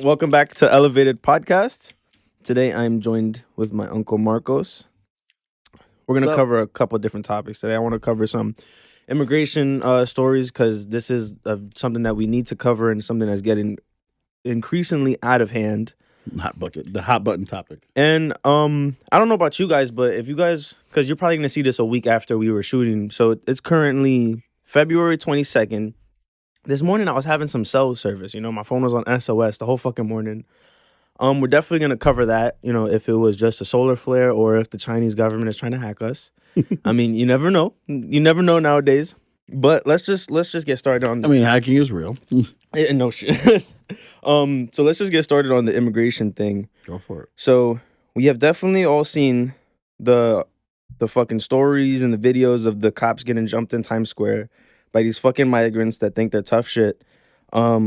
Welcome back to Elevated Podcast. Today I'm joined with my uncle Marcos. We're What's going to up? cover a couple different topics today. I want to cover some immigration stories because this is something that we need to cover and something that's getting increasingly out of hand. The hot button topic. And I don't know about you guys, but if you guys, because you're probably going to see this a week after we were shooting. So it's currently February 22nd. This morning I was having some cell service. My phone was on SOS the whole fucking morning. We're definitely gonna cover that. If it was just a solar flare or if the Chinese government is trying to hack us. I mean, you never know. You never know nowadays. But let's just get started on. I mean, hacking is real. No shit. So let's just get started on the immigration thing. Go for it. So we have definitely all seen the fucking stories and the videos of the cops getting jumped in Times Square by these fucking migrants that think they're tough shit. What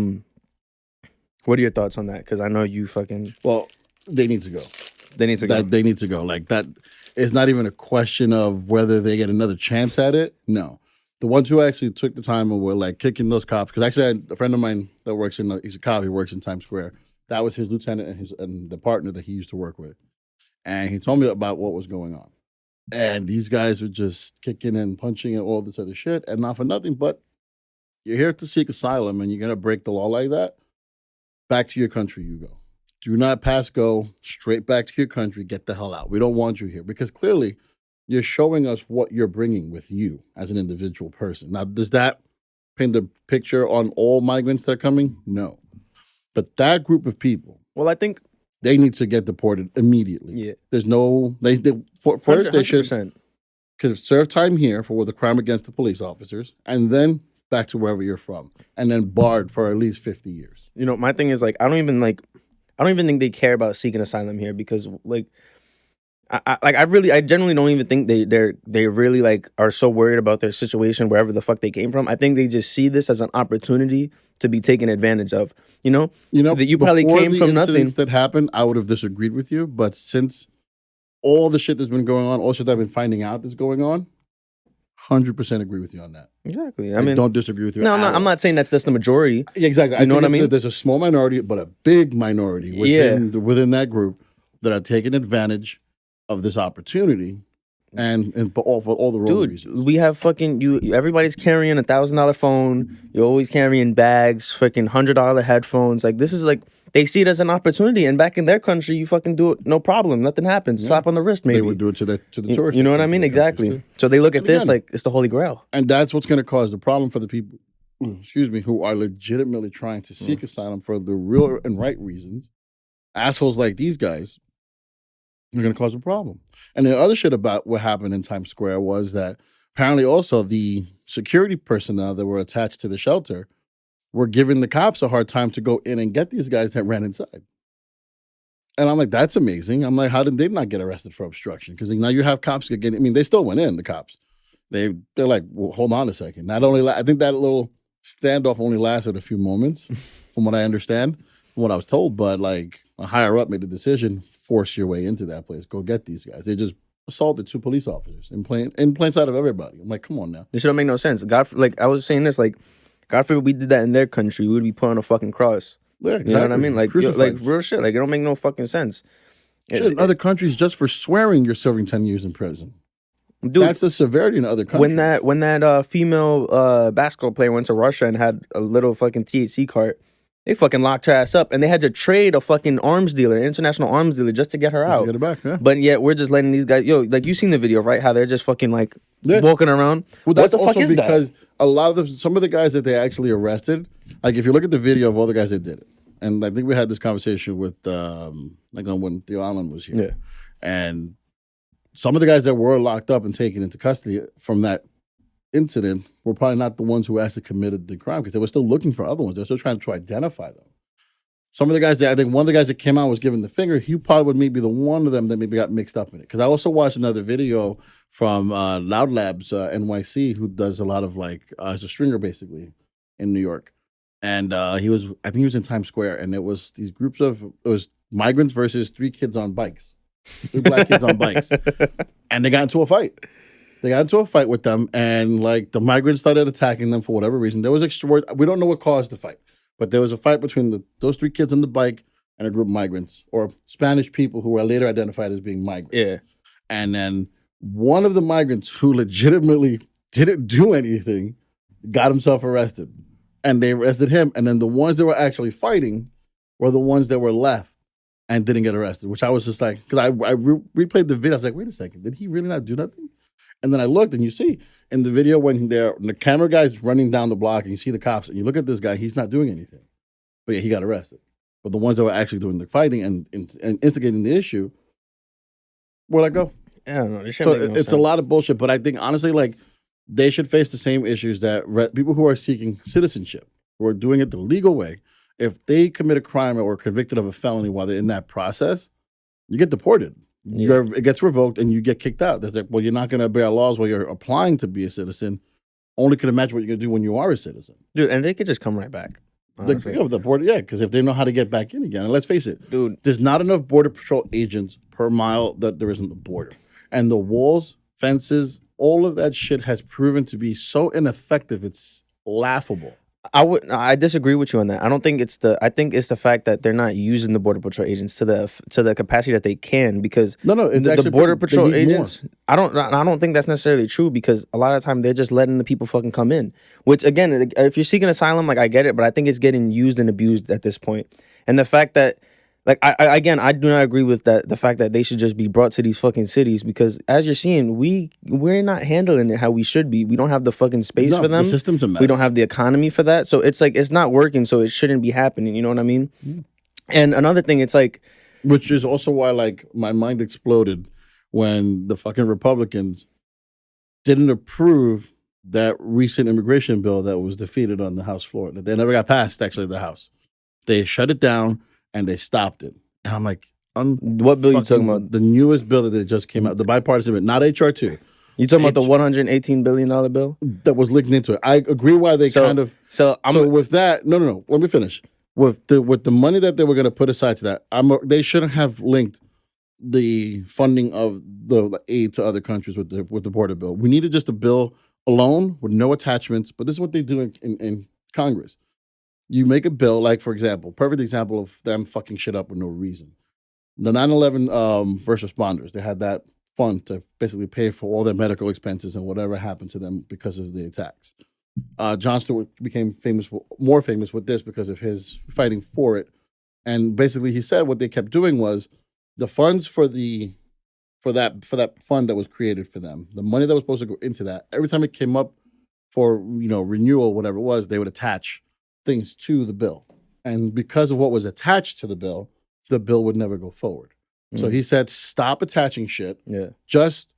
are your thoughts on that? Because I know you fucking. Well, they need to go. They need to go. They need to go. Like that. It's not even a question of whether they get another chance at it. No, the ones who actually took the time and were like kicking those cops. Because actually, I had a friend of mine that works he's a cop. He works in Times Square. That was his lieutenant and the partner that he used to work with. And he told me about what was going on. And these guys were just kicking and punching and all this other shit. And not for nothing, but you're here to seek asylum and you're going to break the law like that. Back to your country you go. Do not pass go, straight back to your country, get the hell out. We don't want you here because clearly you're showing us what you're bringing with you as an individual person. Now, does that paint the picture on all migrants that are coming? No. But that group of people, Well, I think they need to get deported immediately. yeah. There's no, first they should 100%. could serve time here for the crime against the police officers and then back to wherever you're from and then barred for at least 50 years. My thing is I don't even think they care about seeking asylum here because I genuinely don't even think they really are so worried about their situation wherever the fuck they came from. I think they just see this as an opportunity to be taken advantage of. That you probably came from nothing. That happened, I would have disagreed with you, but since all the shit that's been going on, all shit that I've been finding out that's going on, 100% agree with you on that. Exactly. I don't disagree with you. No, I'm not saying that's just the majority. Yeah, exactly. You know what I mean? There's a small minority, but a big minority within that group that are taking advantage of this opportunity and for all the wrong reasons. We have fucking everybody's carrying $1,000 phone. You're always carrying bags, fucking $100 headphones. This is they see it as an opportunity, and back in their country, you fucking do it, no problem, nothing happens. Yeah. Slap on the wrist, maybe. They would do it to the tourists. You know what I mean? Exactly. So they look at this like it's the Holy Grail, and that's what's going to cause the problem for the people. Excuse me, who are legitimately trying to seek asylum for the real and right reasons. Assholes like these guys are going to cause a problem. And the other shit about what happened in Times Square was that apparently also the security personnel that were attached to the shelter were giving the cops a hard time to go in and get these guys that ran inside. And I'm like, that's amazing. I'm like, how did they not get arrested for obstruction? Because now you have cops getting, I mean, they still went in, the cops. They're like, well, hold on a second. I think that little standoff only lasted a few moments, from what I understand, from what I was told. But a higher up made the decision, force your way into that place. Go get these guys. They just assaulted 2 police officers in plain sight of everybody. I'm like, come on now. This shit don't make no sense. I was saying this, God forbid we did that in their country, we would be put on a fucking cross. Yeah, exactly. You know what I mean? Real shit. It don't make no fucking sense. In other countries, just for swearing, you're serving 10 years in prison. Dude, that's the severity in other countries. When that female basketball player went to Russia and had a little fucking THC cart, they fucking locked her ass up, and they had to trade a fucking arms dealer, an international arms dealer, just to get her out. To get her back, yeah. But yet we're just letting these guys, you seen the video, right? How they're just fucking walking around. Well, that's what the fuck is because that? A lot of some of the guys that they actually arrested, if you look at the video of all the guys that did it, and I think we had this conversation with when Theo Allen was here, yeah, and some of the guys that were locked up and taken into custody from that incident were probably not the ones who actually committed the crime because they were still looking for other ones. They were still trying to identify them. Some of the guys I think one of the guys that came out was given the finger. He probably would maybe be the one of them that maybe got mixed up in it. Because I also watched another video from Loud Labs NYC, who does a lot of as a stringer basically in New York. And I think he was in Times Square, and it was these groups it was migrants versus 3 kids on bikes. 3 black kids on bikes. And they got into a fight. They got into a fight with them, and the migrants started attacking them for whatever reason. There was we don't know what caused the fight. But there was a fight between those 3 kids on the bike and a group of migrants or Spanish people who were later identified as being migrants. Yeah. And then one of the migrants who legitimately didn't do anything got himself arrested. And they arrested him. And then the ones that were actually fighting were the ones that were left and didn't get arrested, which I was just like, because I replayed the video. I was like, wait a second, did he really not do nothing? And then I looked, and you see in the video when the camera guy's running down the block, and you see the cops, and you look at this guy, he's not doing anything. But yeah, he got arrested. But the ones that were actually doing the fighting and instigating the issue were let go. Yeah, no, this shit So makes no it's sense. a lot of bullshit. But I think, honestly, like, they should face the same issues that people who are seeking citizenship, who are doing it the legal way. If they commit a crime or are convicted of a felony while they're in that process, you get deported. Yeah. It gets revoked and you get kicked out. That's like, well, you're not going to obey our laws while you're applying to be a citizen. Only can imagine what you're going to do when you are a citizen. Dude, and they could just come right back. Honestly. Because if they know how to get back in again. And let's face it, Dude, there's not enough Border Patrol agents per mile that there isn't the border. And the walls, fences, all of that shit has proven to be so ineffective, it's laughable. I disagree with you on that. I think it's the fact that they're not using the Border Patrol agents to the capacity that they can, because the Border Patrol agents, I don't think that's necessarily true, because a lot of the time they're just letting the people fucking come in. Which, again, if you're seeking asylum, like, I get it, but I think it's getting used and abused at this point. And the fact that, like, I do not agree with that. The fact that they should just be brought to these fucking cities, because as you're seeing, we're not handling it how we should be. We don't have the fucking space for them. The system's a mess. We don't have the economy for that. So it's like, it's not working. So it shouldn't be happening. You know what I mean? Yeah. And another thing, it's like, which is also why, like, my mind exploded when the fucking Republicans didn't approve that recent immigration bill that was defeated on the House floor. That they never got passed, actually, the House. They shut it down. And they stopped it. And I'm like, what bill you talking about? The newest bill that just came out, the bipartisan bill, not HR 2. You talking about the $118 billion bill? That was linked into it. I agree why they kind of... So with that... No. Let me finish. With the money that they were going to put aside to that, they shouldn't have linked the funding of the aid to other countries with the border bill. We needed just a bill alone with no attachments. But this is what they do in Congress. You make a bill, like, for example, perfect example of them fucking shit up with no reason. The 9/11 first responders, they had that fund to basically pay for all their medical expenses and whatever happened to them because of the attacks. Jon Stewart became more famous with this because of his fighting for it. And basically he said what they kept doing was the funds for that fund that was created for them, the money that was supposed to go into that, every time it came up for, renewal, whatever it was, they would attach things to the bill. And because of what was attached to the bill would never go forward. So he said, stop attaching shit. Yeah. Just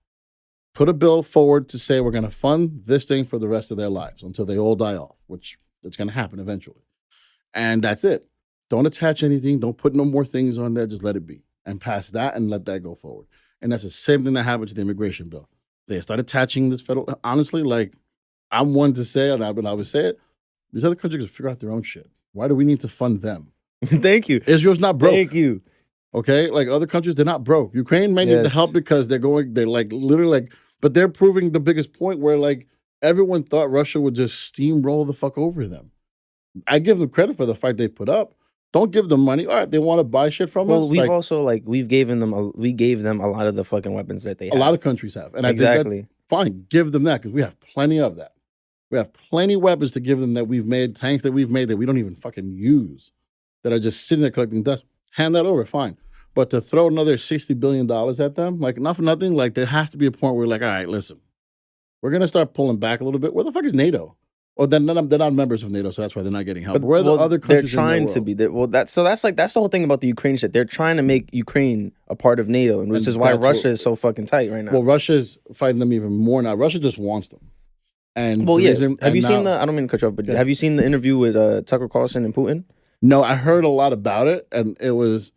put a bill forward to say we're going to fund this thing for the rest of their lives until they all die off, which it's going to happen eventually. And that's it. Don't attach anything. Don't put no more things on there. Just let it be. And pass that and let that go forward. And that's the same thing that happened to the immigration bill. They start attaching this federal... Honestly, like, I'm one to say, and I would say it, these other countries can figure out their own shit. Why do we need to fund them? Thank you. Israel's not broke. Thank you. Okay? Like, other countries, they're not broke. Ukraine may need the help because they're like, literally, like, but they're proving the biggest point where, like, everyone thought Russia would just steamroll the fuck over them. I give them credit for the fight they put up. Don't give them money. All right, they want to buy shit from us. We've also, like, we gave them a lot of the fucking weapons that they have. A lot of countries have. And exactly. I think that, fine, give them that because we have plenty of that. We have plenty of weapons to give them that we've made, tanks that we've made that we don't even fucking use, that are just sitting there collecting dust. Hand that over, fine. But to throw another $60 billion at them, like, not for nothing, like, there has to be a point where we're like, all right, listen, we're going to start pulling back a little bit. Where the fuck is NATO? Well, they're not members of NATO, so that's why they're not getting help. But where are the other countries they're trying to be. That's the whole thing about the Ukraine shit. They're trying to make Ukraine a part of NATO, which is why Russia is so fucking tight right now. Well, Russia's fighting them even more now. Russia just wants them. And have you seen I don't mean to cut you off, but have you seen the interview with Tucker Carlson and Putin? No, I heard a lot about it, and it was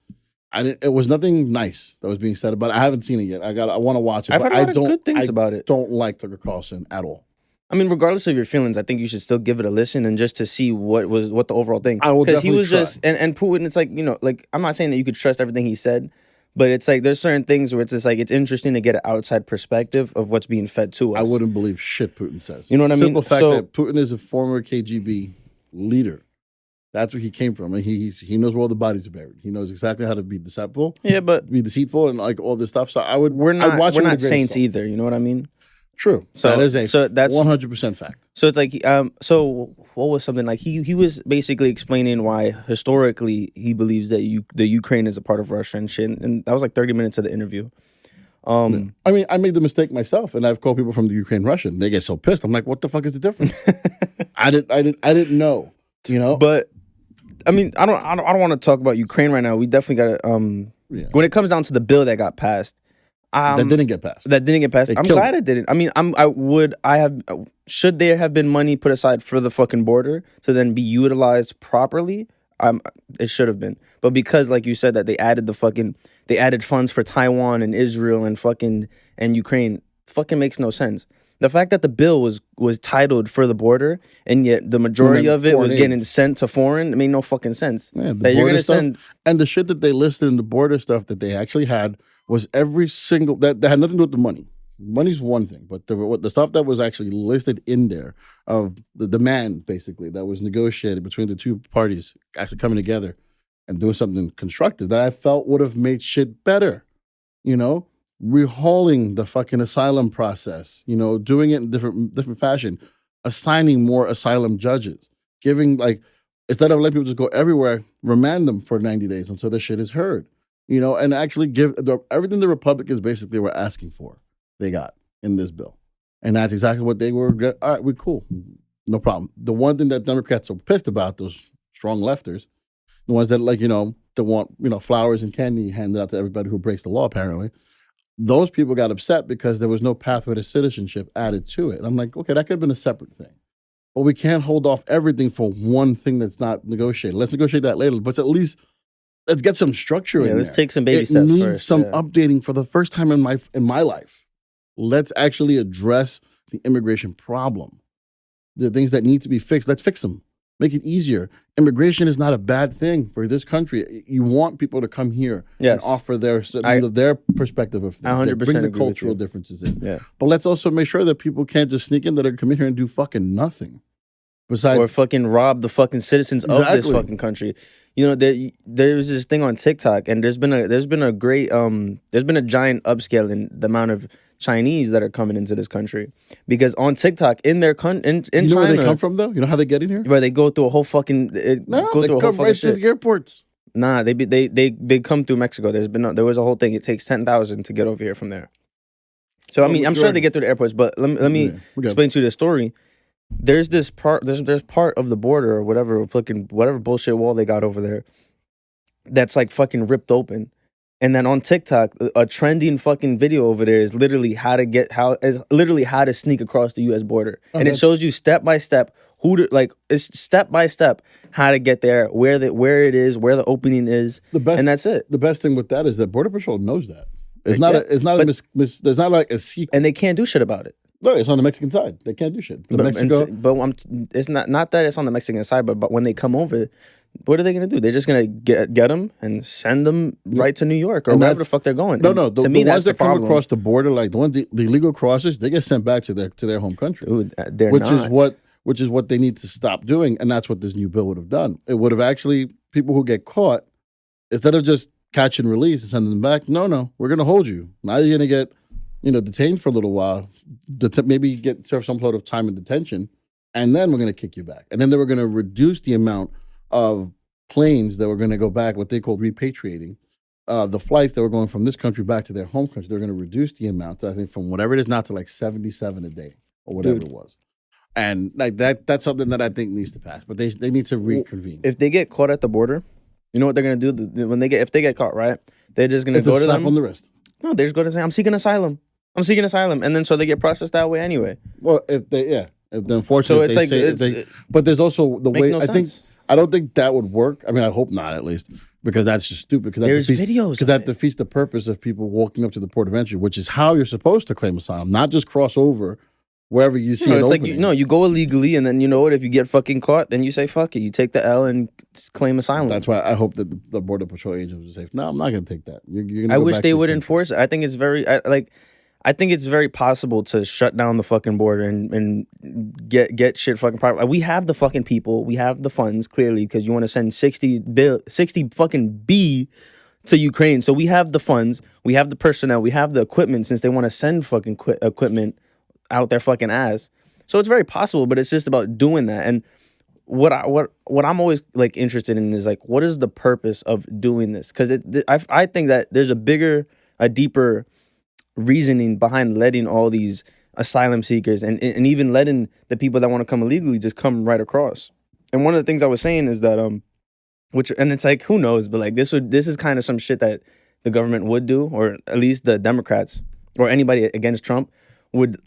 nothing nice that was being said about it. I haven't seen it yet. I want to watch it. I've heard a lot of good things about it. Don't like Tucker Carlson at all. I mean, regardless of your feelings, I think you should still give it a listen and just to see what the overall thing. I will definitely he was try. just and Putin. It's like, like, I'm not saying that you could trust everything he said, but it's like there's certain things where it's just like it's interesting to get an outside perspective of what's being fed to us. I wouldn't believe shit Putin says. You know what I mean? Simple fact that Putin is a former KGB leader. That's where he came from. And he knows where all the bodies are buried. He knows exactly how to be deceitful, Yeah, but and like all this stuff. So I'd we're watch not it with a grain of saints salt. either. You know what I mean? True. So that is that's 100% fact. So it's like so what was something like he was basically explaining why historically he believes that the Ukraine is a part of Russia and shit, and that was like 30 minutes of the interview. I mean, I made the mistake myself, and I've called people from the Ukraine Russian. They get so pissed. I'm like, what the fuck is the difference? I didn't know. You know. But I mean, I don't want to talk about Ukraine right now. We definitely got to when it comes down to the bill that got passed. That didn't get passed. I'm glad it didn't. I mean, should there have been money put aside for the fucking border to then be utilized properly? It should have been. But because, like you said, that they added funds for Taiwan and Israel and Ukraine, fucking makes no sense. The fact that the bill was titled for the border and yet the majority of it was getting sent to foreign, it made no fucking sense. Yeah, that you're gonna send and the shit that they listed in the border stuff that they actually had was every single that had nothing to do with the money. Money's one thing, but the stuff that was actually listed in there of the demand basically that was negotiated between the two parties actually coming together and doing something constructive that I felt would have made shit better. You know, rehauling the fucking asylum process. You know, doing it in different fashion, assigning more asylum judges, giving like instead of letting people just go everywhere, remand them for 90 days until their shit is heard. You know, and actually give everything the Republicans basically were asking for, they got in this bill. And that's exactly what they were. All right, we're cool. No problem. The one thing that Democrats are pissed about, those strong lefters, the ones that that want, flowers and candy handed out to everybody who breaks the law, apparently, those people got upset because there was no pathway to citizenship added to it. And I'm like, okay, that could have been a separate thing. But we can't hold off everything for one thing that's not negotiated. Let's negotiate that later. But at least let's get some structure in there. Let's take some baby steps needs first. some updating for the first time in my life. Let's actually address the immigration problem. The things that need to be fixed, let's fix them. Make it easier. Immigration is not a bad thing for this country. You want people to come here and offer their perspective of things. 100% bring the cultural differences in. Yeah. But let's also make sure that people can't just sneak in, that are come in here and do fucking nothing. Besides, or fucking rob the fucking citizens of this fucking country. You know, there was this thing on TikTok, and there's been a great there's been a giant upscale in the amount of Chinese that are coming into this country, because on TikTok in their in you know China, where they come from though. You know how they get in here? Where they go through a whole fucking they come right through the airports. Nah, they come through Mexico. There was a whole thing. It takes 10,000 to get over here from there. So I mean, I'm sure they get through the airports, but let me explain to you the story. There's part of the border or whatever bullshit wall they got over there that's like fucking ripped open. And then on TikTok, a trending fucking video over there is literally how to sneak across the US border. And it shows you step by step it's step by step how to get there, where it is, where the opening is, and that's it. The best thing with that is that Border Patrol knows that. There's not like a secret. And they can't do shit about it. No, it's on the Mexican side. They can't do shit. It's not that it's on the Mexican side, but when they come over, what are they gonna do? They're just gonna get them and send them right to New York or wherever the fuck they're going. No. The ones that come across the border, like the illegal crossers, they get sent back to their home country. Dude, which is what they need to stop doing, and that's what this new bill would have done. It would have actually, people who get caught, instead of just catch and release and send them back, no, we're gonna hold you. Now you're gonna get detained for a little while, maybe serve some sort of time in detention, and then we're going to kick you back. And then they were going to reduce the amount of planes that were going to go back, what they called repatriating, the flights that were going from this country back to their home country. They're going to reduce the amount, I think, from whatever it is now to like 77 a day or whatever it was. And like that's something that I think needs to pass. But they need to reconvene. If they get caught at the border, you know what they're going to do? If they get caught, right? They're just going to go to them. Slap on the wrist. No, they're just going to say, I'm seeking asylum. And then so they get processed that way anyway. Well, unfortunately, but there's also the way I don't think that would work. I mean, I hope not, at least, because that's just stupid. Because that defeats the purpose of people walking up to the port of entry, which is how you're supposed to claim asylum, not just cross over wherever you see it. It's you go illegally, and then you know what? If you get fucking caught, then you say fuck it. You take the L and claim asylum. That's why I hope that the Border Patrol agents would say, no, I'm not going to take that. I wish they would enforce it. I think it's very I think it's very possible to shut down the fucking border and get shit fucking private. Like, we have the fucking people, we have the funds clearly because you want to send 60 fucking B to Ukraine. So we have the funds, we have the personnel, we have the equipment since they want to send fucking equipment out their fucking ass. So it's very possible, but it's just about doing that. And what I'm always like interested in is like, what is the purpose of doing this? Because I think that there's a deeper reasoning behind letting all these asylum seekers and even letting the people that want to come illegally just come right across. And one of the things I was saying is that which, and it's like, who knows, but like this is kind of some shit that the government would do, or at least the Democrats or anybody against Trump would.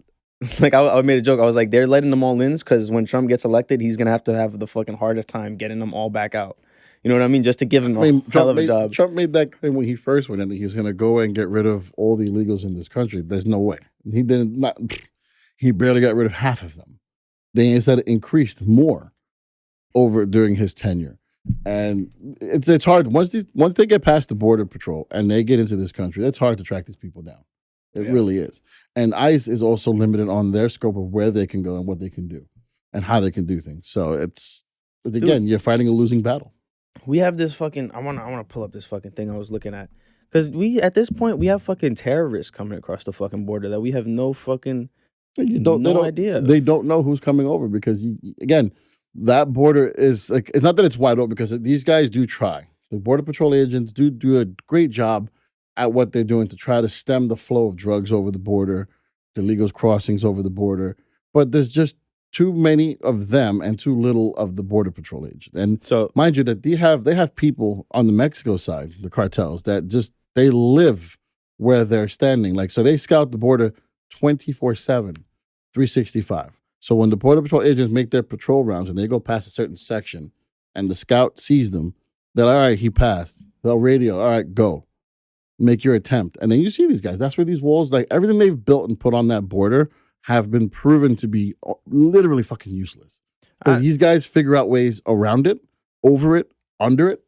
Like, I made a joke. I was like, they're letting them all in because when Trump gets elected, he's gonna have to have the fucking hardest time getting them all back out. You know what I mean? Just to give him a hell of a job. Trump made that claim when he first went in that he was going to go and get rid of all the illegals in this country. There's no way. He didn't. Not, he barely got rid of half of them. They instead increased more over during his tenure. And it's hard once they get past the border patrol and they get into this country. It's hard to track these people down. It really is. And ICE is also limited on their scope of where they can go and what they can do and how they can do things. So again, you're fighting a losing battle. We have this fucking. I want to pull up this fucking thing I was looking at because at this point we have fucking terrorists coming across the fucking border that we have no fucking idea. They don't know who's coming over because again, that border is like, it's not that it's wide open because these guys do try. The border patrol agents do a great job at what they're doing to try to stem the flow of drugs over the border, the illegal crossings over the border. But there's just too many of them and too little of the border patrol agent. And so, mind you, that they have people on the Mexico side, the cartels, that just they live where they're standing. Like, so they scout the border 24/7, 365. So when the border patrol agents make their patrol rounds and they go past a certain section and the scout sees them, they're like, all right, he passed. They'll radio, all right, go. Make your attempt. And then you see these guys. That's where these walls, like everything they've built and put on that border, have been proven to be literally fucking useless. Because these guys figure out ways around it, over it, under it.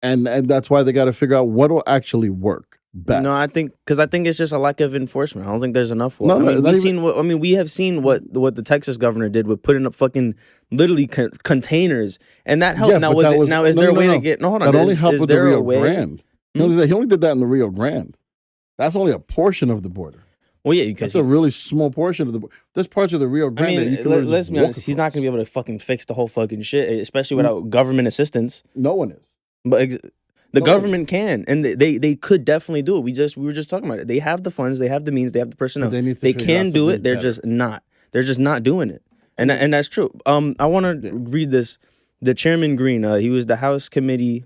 And that's why they got to figure out what will actually work best. No, I think it's just a lack of enforcement. I don't think there's enough. We have seen what the Texas governor did with putting up fucking literally containers, and that helped. Yeah, is there a way to get? No, hold on. That only helped with the Rio Grande. Mm-hmm. He only did that in the Rio Grande. That's only a portion of the border. Well, yeah, that's a really small portion of the. There's parts of the Rio Grande. I mean, let's be honest. He's not going to be able to fucking fix the whole fucking shit, especially without government assistance. No one is. But the government can, and they could definitely do it. We were just talking about it. They have the funds, they have the means, they have the personnel. They can do it. They're just not. They're just not doing it, and that's true. I want to read this. The Chairman Green, he was the House Committee,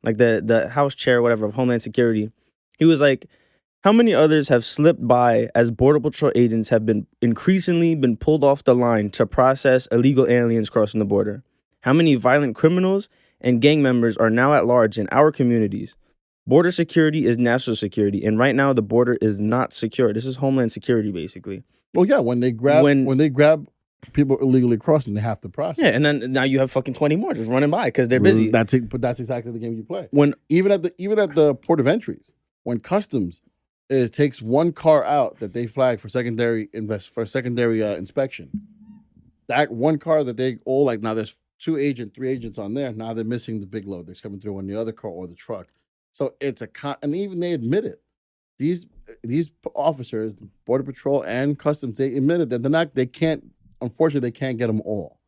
like the House Chair, whatever, of Homeland Security. He was like, how many others have slipped by as Border Patrol agents have been increasingly pulled off the line to process illegal aliens crossing the border? How many violent criminals and gang members are now at large in our communities? Border security is national security, and right now the border is not secure. This is Homeland Security, basically. Well, yeah, when they grab people illegally crossing, they have to process. Yeah, and then now you have fucking 20 more just running by because they're busy. But that's exactly the game you play. Even at the port of entries, when customs takes one car out that they flag for secondary inspection, that one car that they all like, now there's 3 agents on there. Now they're missing the big load that's coming through on the other car or the truck. So it's and even they admit it. These officers, Border Patrol and Customs, they admitted that they can't get them all.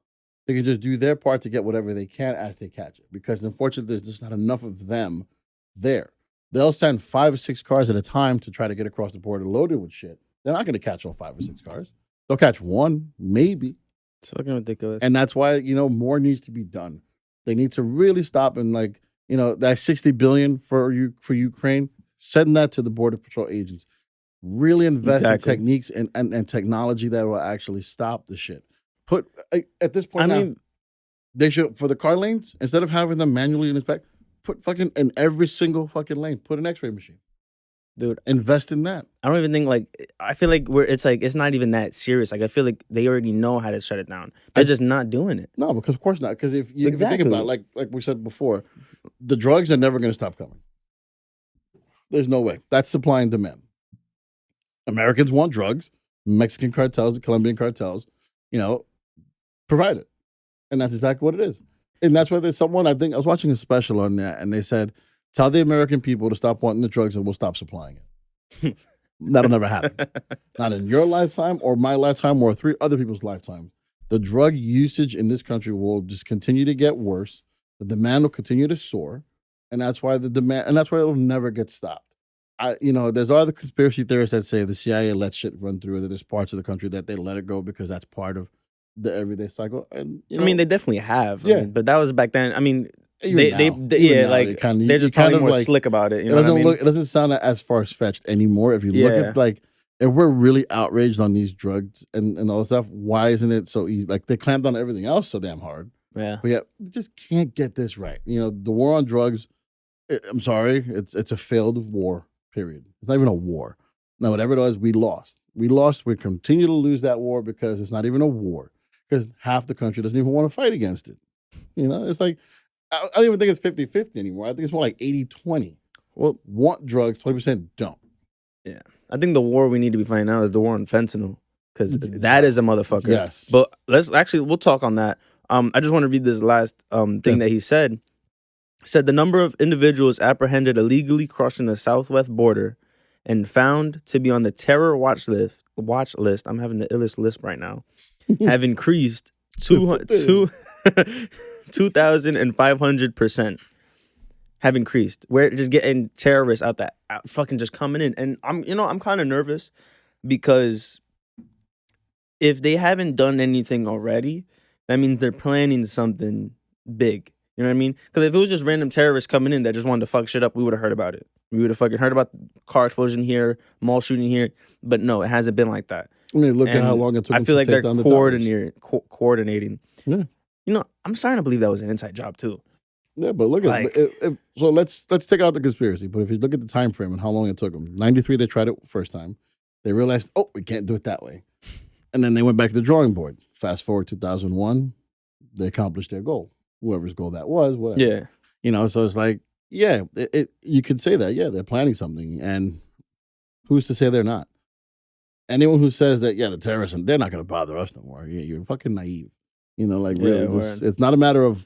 They can just do their part to get whatever they can as they catch it. Because unfortunately, there's just not enough of them there. They'll send 5 or 6 cars at a time to try to get across the border loaded with shit. They're not going to catch all 5 or 6 cars. They'll catch one, maybe. It's fucking ridiculous. And that's why, more needs to be done. They need to really stop and that $60 billion for Ukraine, send that to the Border Patrol agents. Really invest in techniques and technology that will actually stop the shit. At this point they should, for the car lanes, instead of having them manually inspect, put fucking in every single fucking lane, put an X-ray machine. Dude, invest in that. I don't even think I feel like it's not even that serious. Like, I feel like they already know how to shut it down. They're just not doing it. No, because of course not. Because if you think about it, like we said before, the drugs are never going to stop coming. There's no way. That's supply and demand. Americans want drugs. Mexican cartels, the Colombian cartels, provide it. And that's exactly what it is. And that's why there's someone, I think, I was watching a special on that, and they said, tell the American people to stop wanting the drugs and we'll stop supplying it. That'll never happen. Not in your lifetime or my lifetime or 3 other people's lifetime. The drug usage in this country will just continue to get worse. The demand will continue to soar. And that's why it'll never get stopped. There's other conspiracy theorists that say the CIA lets shit run through it. There's parts of the country that they let it go because that's part of the everyday cycle. And I mean, they definitely have. Yeah. But that was back then. I mean, they're just probably more slick about it. You know it doesn't sound as far-fetched anymore. If you look at if we're really outraged on these drugs and all this stuff, why isn't it so easy? Like they clamped on everything else so damn hard. Yeah. But we just can't get this right. The war on drugs, I'm sorry, it's a failed war, period. It's not even a war. Now, whatever it was, we lost. We continue to lose that war because it's not even a war. Because half the country doesn't even want to fight against it. It's like, I don't even think it's 50-50 anymore. I think it's more like 80-20. Well, want drugs, 20% don't. Yeah. I think the war we need to be fighting now is the war on fentanyl. Because that is a motherfucker. Yes. But we'll talk on that. I just want to read this last thing that he said. He said the number of individuals apprehended illegally crossing the southwest border and found to be on the terror watch list. I'm having the illest list right now. Have increased 2,500%. Have increased. We're just getting terrorists out fucking just coming in, and I'm kind of nervous because if they haven't done anything already, that means they're planning something big. You know what I mean? Because if it was just random terrorists coming in that just wanted to fuck shit up, we would have heard about it. We would have fucking heard about car explosion here, mall shooting here, but no, it hasn't been like that. I mean, look at how long it took. I feel like they're coordinating. Yeah. I'm starting to believe that was an inside job too. Yeah, but look at so let's take out the conspiracy. But if you look at the time frame and how long it took them, 93 they tried it first time. They realized, we can't do it that way, and then they went back to the drawing board. Fast forward 2001, they accomplished their goal, whoever's goal that was, whatever. Yeah, so it's like, you could say that, they're planning something, and who's to say they're not? Anyone who says that, the terrorists, they're not going to bother us no more. You're fucking naive. Really, it's not a matter of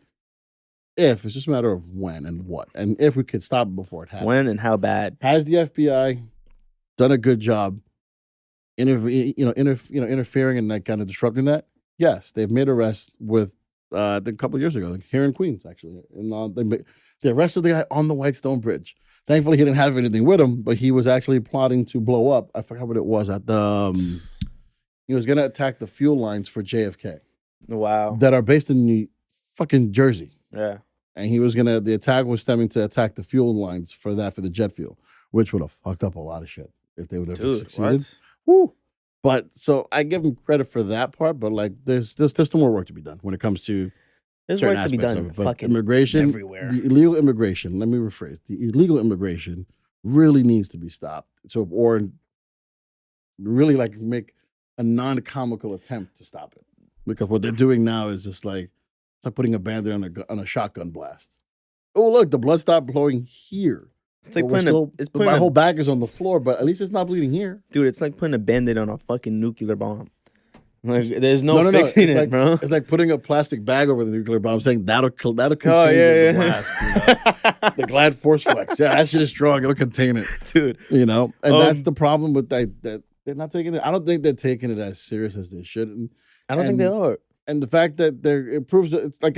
if, it's just a matter of when and what. And if we could stop it before it happens. When and how bad. Has the FBI done a good job interfering and like kind of disrupting that? Yes, they've made arrests with, I think a couple of years ago, like here in Queens, actually. And they arrested the guy on the Whitestone Bridge. Thankfully, he didn't have anything with him, but he was actually plotting to blow up. I forgot what it was at the. He was going to attack the fuel lines for JFK. Wow. That are based in New fucking Jersey. Yeah. And the attack was stemming to attack the fuel lines for the jet fuel, which would have fucked up a lot of shit if they would have succeeded. What? Woo. But so I give them credit for that part, but like there's still more work to be done when it comes to. There's work to be done. But fucking immigration, everywhere. The illegal immigration. Let me rephrase: the illegal immigration really needs to be stopped. Or really like make a non-comical attempt to stop it, because what they're doing now is just like it's like putting a Band-Aid on a shotgun blast. Oh look, the blood stopped flowing here. It's like my whole bag is on the floor, but at least it's not bleeding here. Dude, it's like putting a Band-Aid on a fucking nuclear bomb. Like, there's no fixing it, bro. It's like putting a plastic bag over the nuclear bomb, saying that'll contain the blast. The Glad Force Flex. Yeah, that shit is strong. It'll contain it, dude. And that's the problem with that. They're not taking it. I don't think they're taking it as serious as they should. I don't think they are. And the fact that it proves that it's like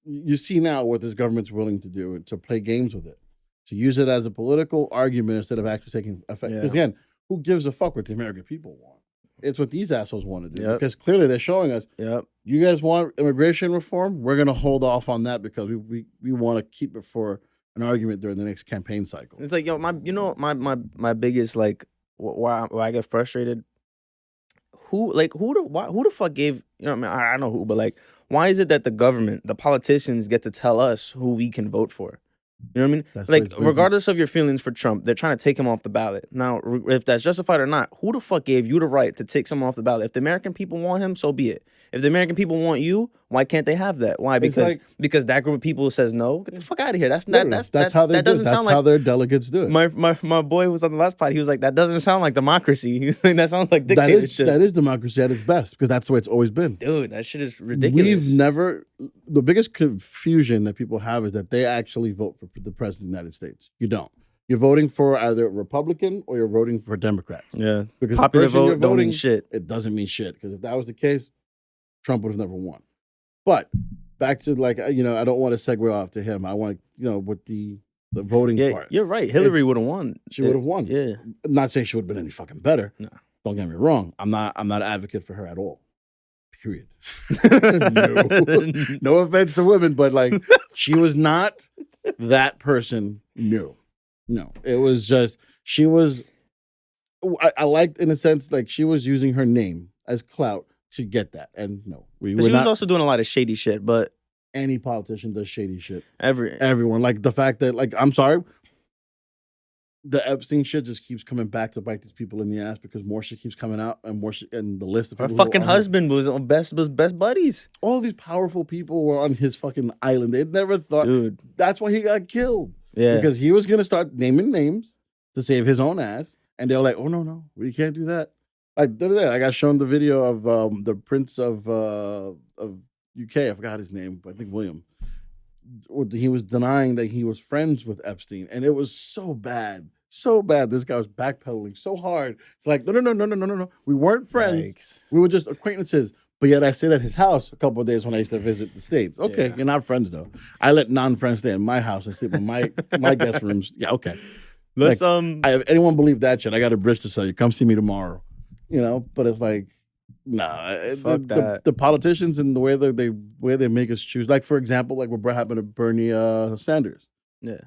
you see now what this government's willing to do, to play games with it, to use it as a political argument instead of actually taking effect. Because again, who gives a fuck what the American people want? It's what these assholes want to do. Because clearly they're showing us, you guys want immigration reform? We're going to hold off on that because we want to keep it for an argument during the next campaign cycle. It's like, my biggest, like, why I get frustrated. Who the fuck gave, I know who, but like, why is it that the government, the politicians get to tell us who we can vote for? You know what I mean? That's like, regardless of your feelings for Trump, they're trying to take him off the ballot. Now, if that's justified or not, who the fuck gave you the right to take someone off the ballot? If the American people want him, so be it. If the American people want you, Why can't they have that? Why? It's Because that group of people says no. Get the fuck out of here. That's how they that do it. doesn't That's sound how like their delegates do it. my boy who was on the last pod. He was like, that doesn't sound like democracy. He was like, that sounds like dictatorship. That is democracy at its best, because that's the way it's always been. Dude, that shit is ridiculous. The biggest confusion that people have is that they actually vote for the president of the United States. You don't. You're voting for either a Republican or you're voting for Democrats. Yeah. Because popular the person vote you're don't voting, mean shit. It doesn't mean shit, because if that was the case, Trump would have never won. But back to, like, I don't want to segue off to him. I want to, with the voting part. You're right. Hillary would have won. She would have won. Yeah. I'm not saying she would have been any fucking better. No. Don't get me wrong. I'm not an advocate for her at all. Period. No offense to women, but like, she was not that person. No. It was just, she was, I liked, in a sense, like, she was using her name as clout to get that. And no, she was also doing a lot of shady shit, but any politician does shady shit. Everyone. Like, the fact that, like, I'm sorry, the Epstein shit just keeps coming back to bite these people in the ass, because more shit keeps coming out, and more shit, and the list of people. Her fucking husband was best buddies. All these powerful people were on his fucking island. They never thought. Dude. That's why he got killed. Yeah. Because he was going to start naming names to save his own ass. And they're like, oh, no, we can't do that. Like, I got shown the video of the Prince of UK. I forgot his name, but I think William. He was denying that he was friends with Epstein. And it was so bad. So bad. This guy was backpedaling so hard. It's like, no. We weren't friends. Yikes. We were just acquaintances. But yet I stayed at his house a couple of days when I used to visit the States. Okay, Yeah. You're not friends, though. I let non-friends stay in my house and sleep in my guest rooms. Yeah, okay. Let's if anyone believe that shit, I got a bridge to sell you. Come see me tomorrow. But it's like, nah. Fuck that. The politicians and the way they make us choose. Like, for example, like what happened to Bernie Sanders. Yeah.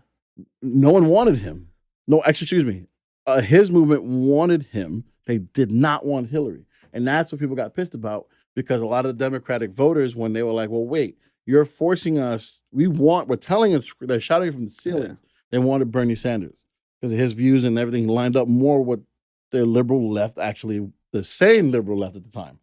No one wanted him. No, actually, excuse me. His movement wanted him. They did not want Hillary. And that's what people got pissed about, because a lot of the Democratic voters, when they were like, well, wait, you're forcing us, we're telling us, they're shouting from the ceilings, they wanted Bernie Sanders, because his views and everything lined up more with the liberal left, actually, the same liberal left at the time,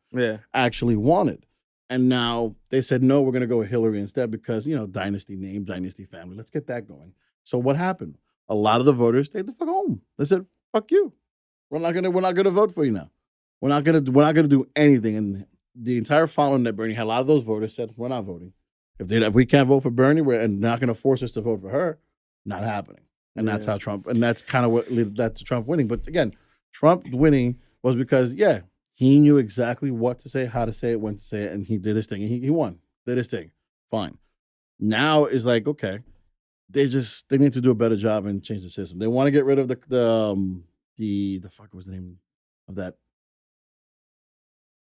actually wanted. And now they said, no, we're going to go with Hillary instead, because, dynasty name, dynasty family, let's get that going. So what happened? A lot of the voters stayed the fuck home. They said, fuck you. We're not gonna vote for you now. We're not gonna do anything. And the entire following that Bernie had, a lot of those voters said, we're not voting. If we can't vote for Bernie, and not going to force us to vote for her, not happening. And that's how Trump, and that's kind of what led to Trump winning. But again, Trump winning was because, he knew exactly what to say, how to say it, when to say it, and he did his thing. And he won, did his thing. Fine. Now it's like, okay, they need to do a better job and change the system. They want to get rid of the fuck was the name of that?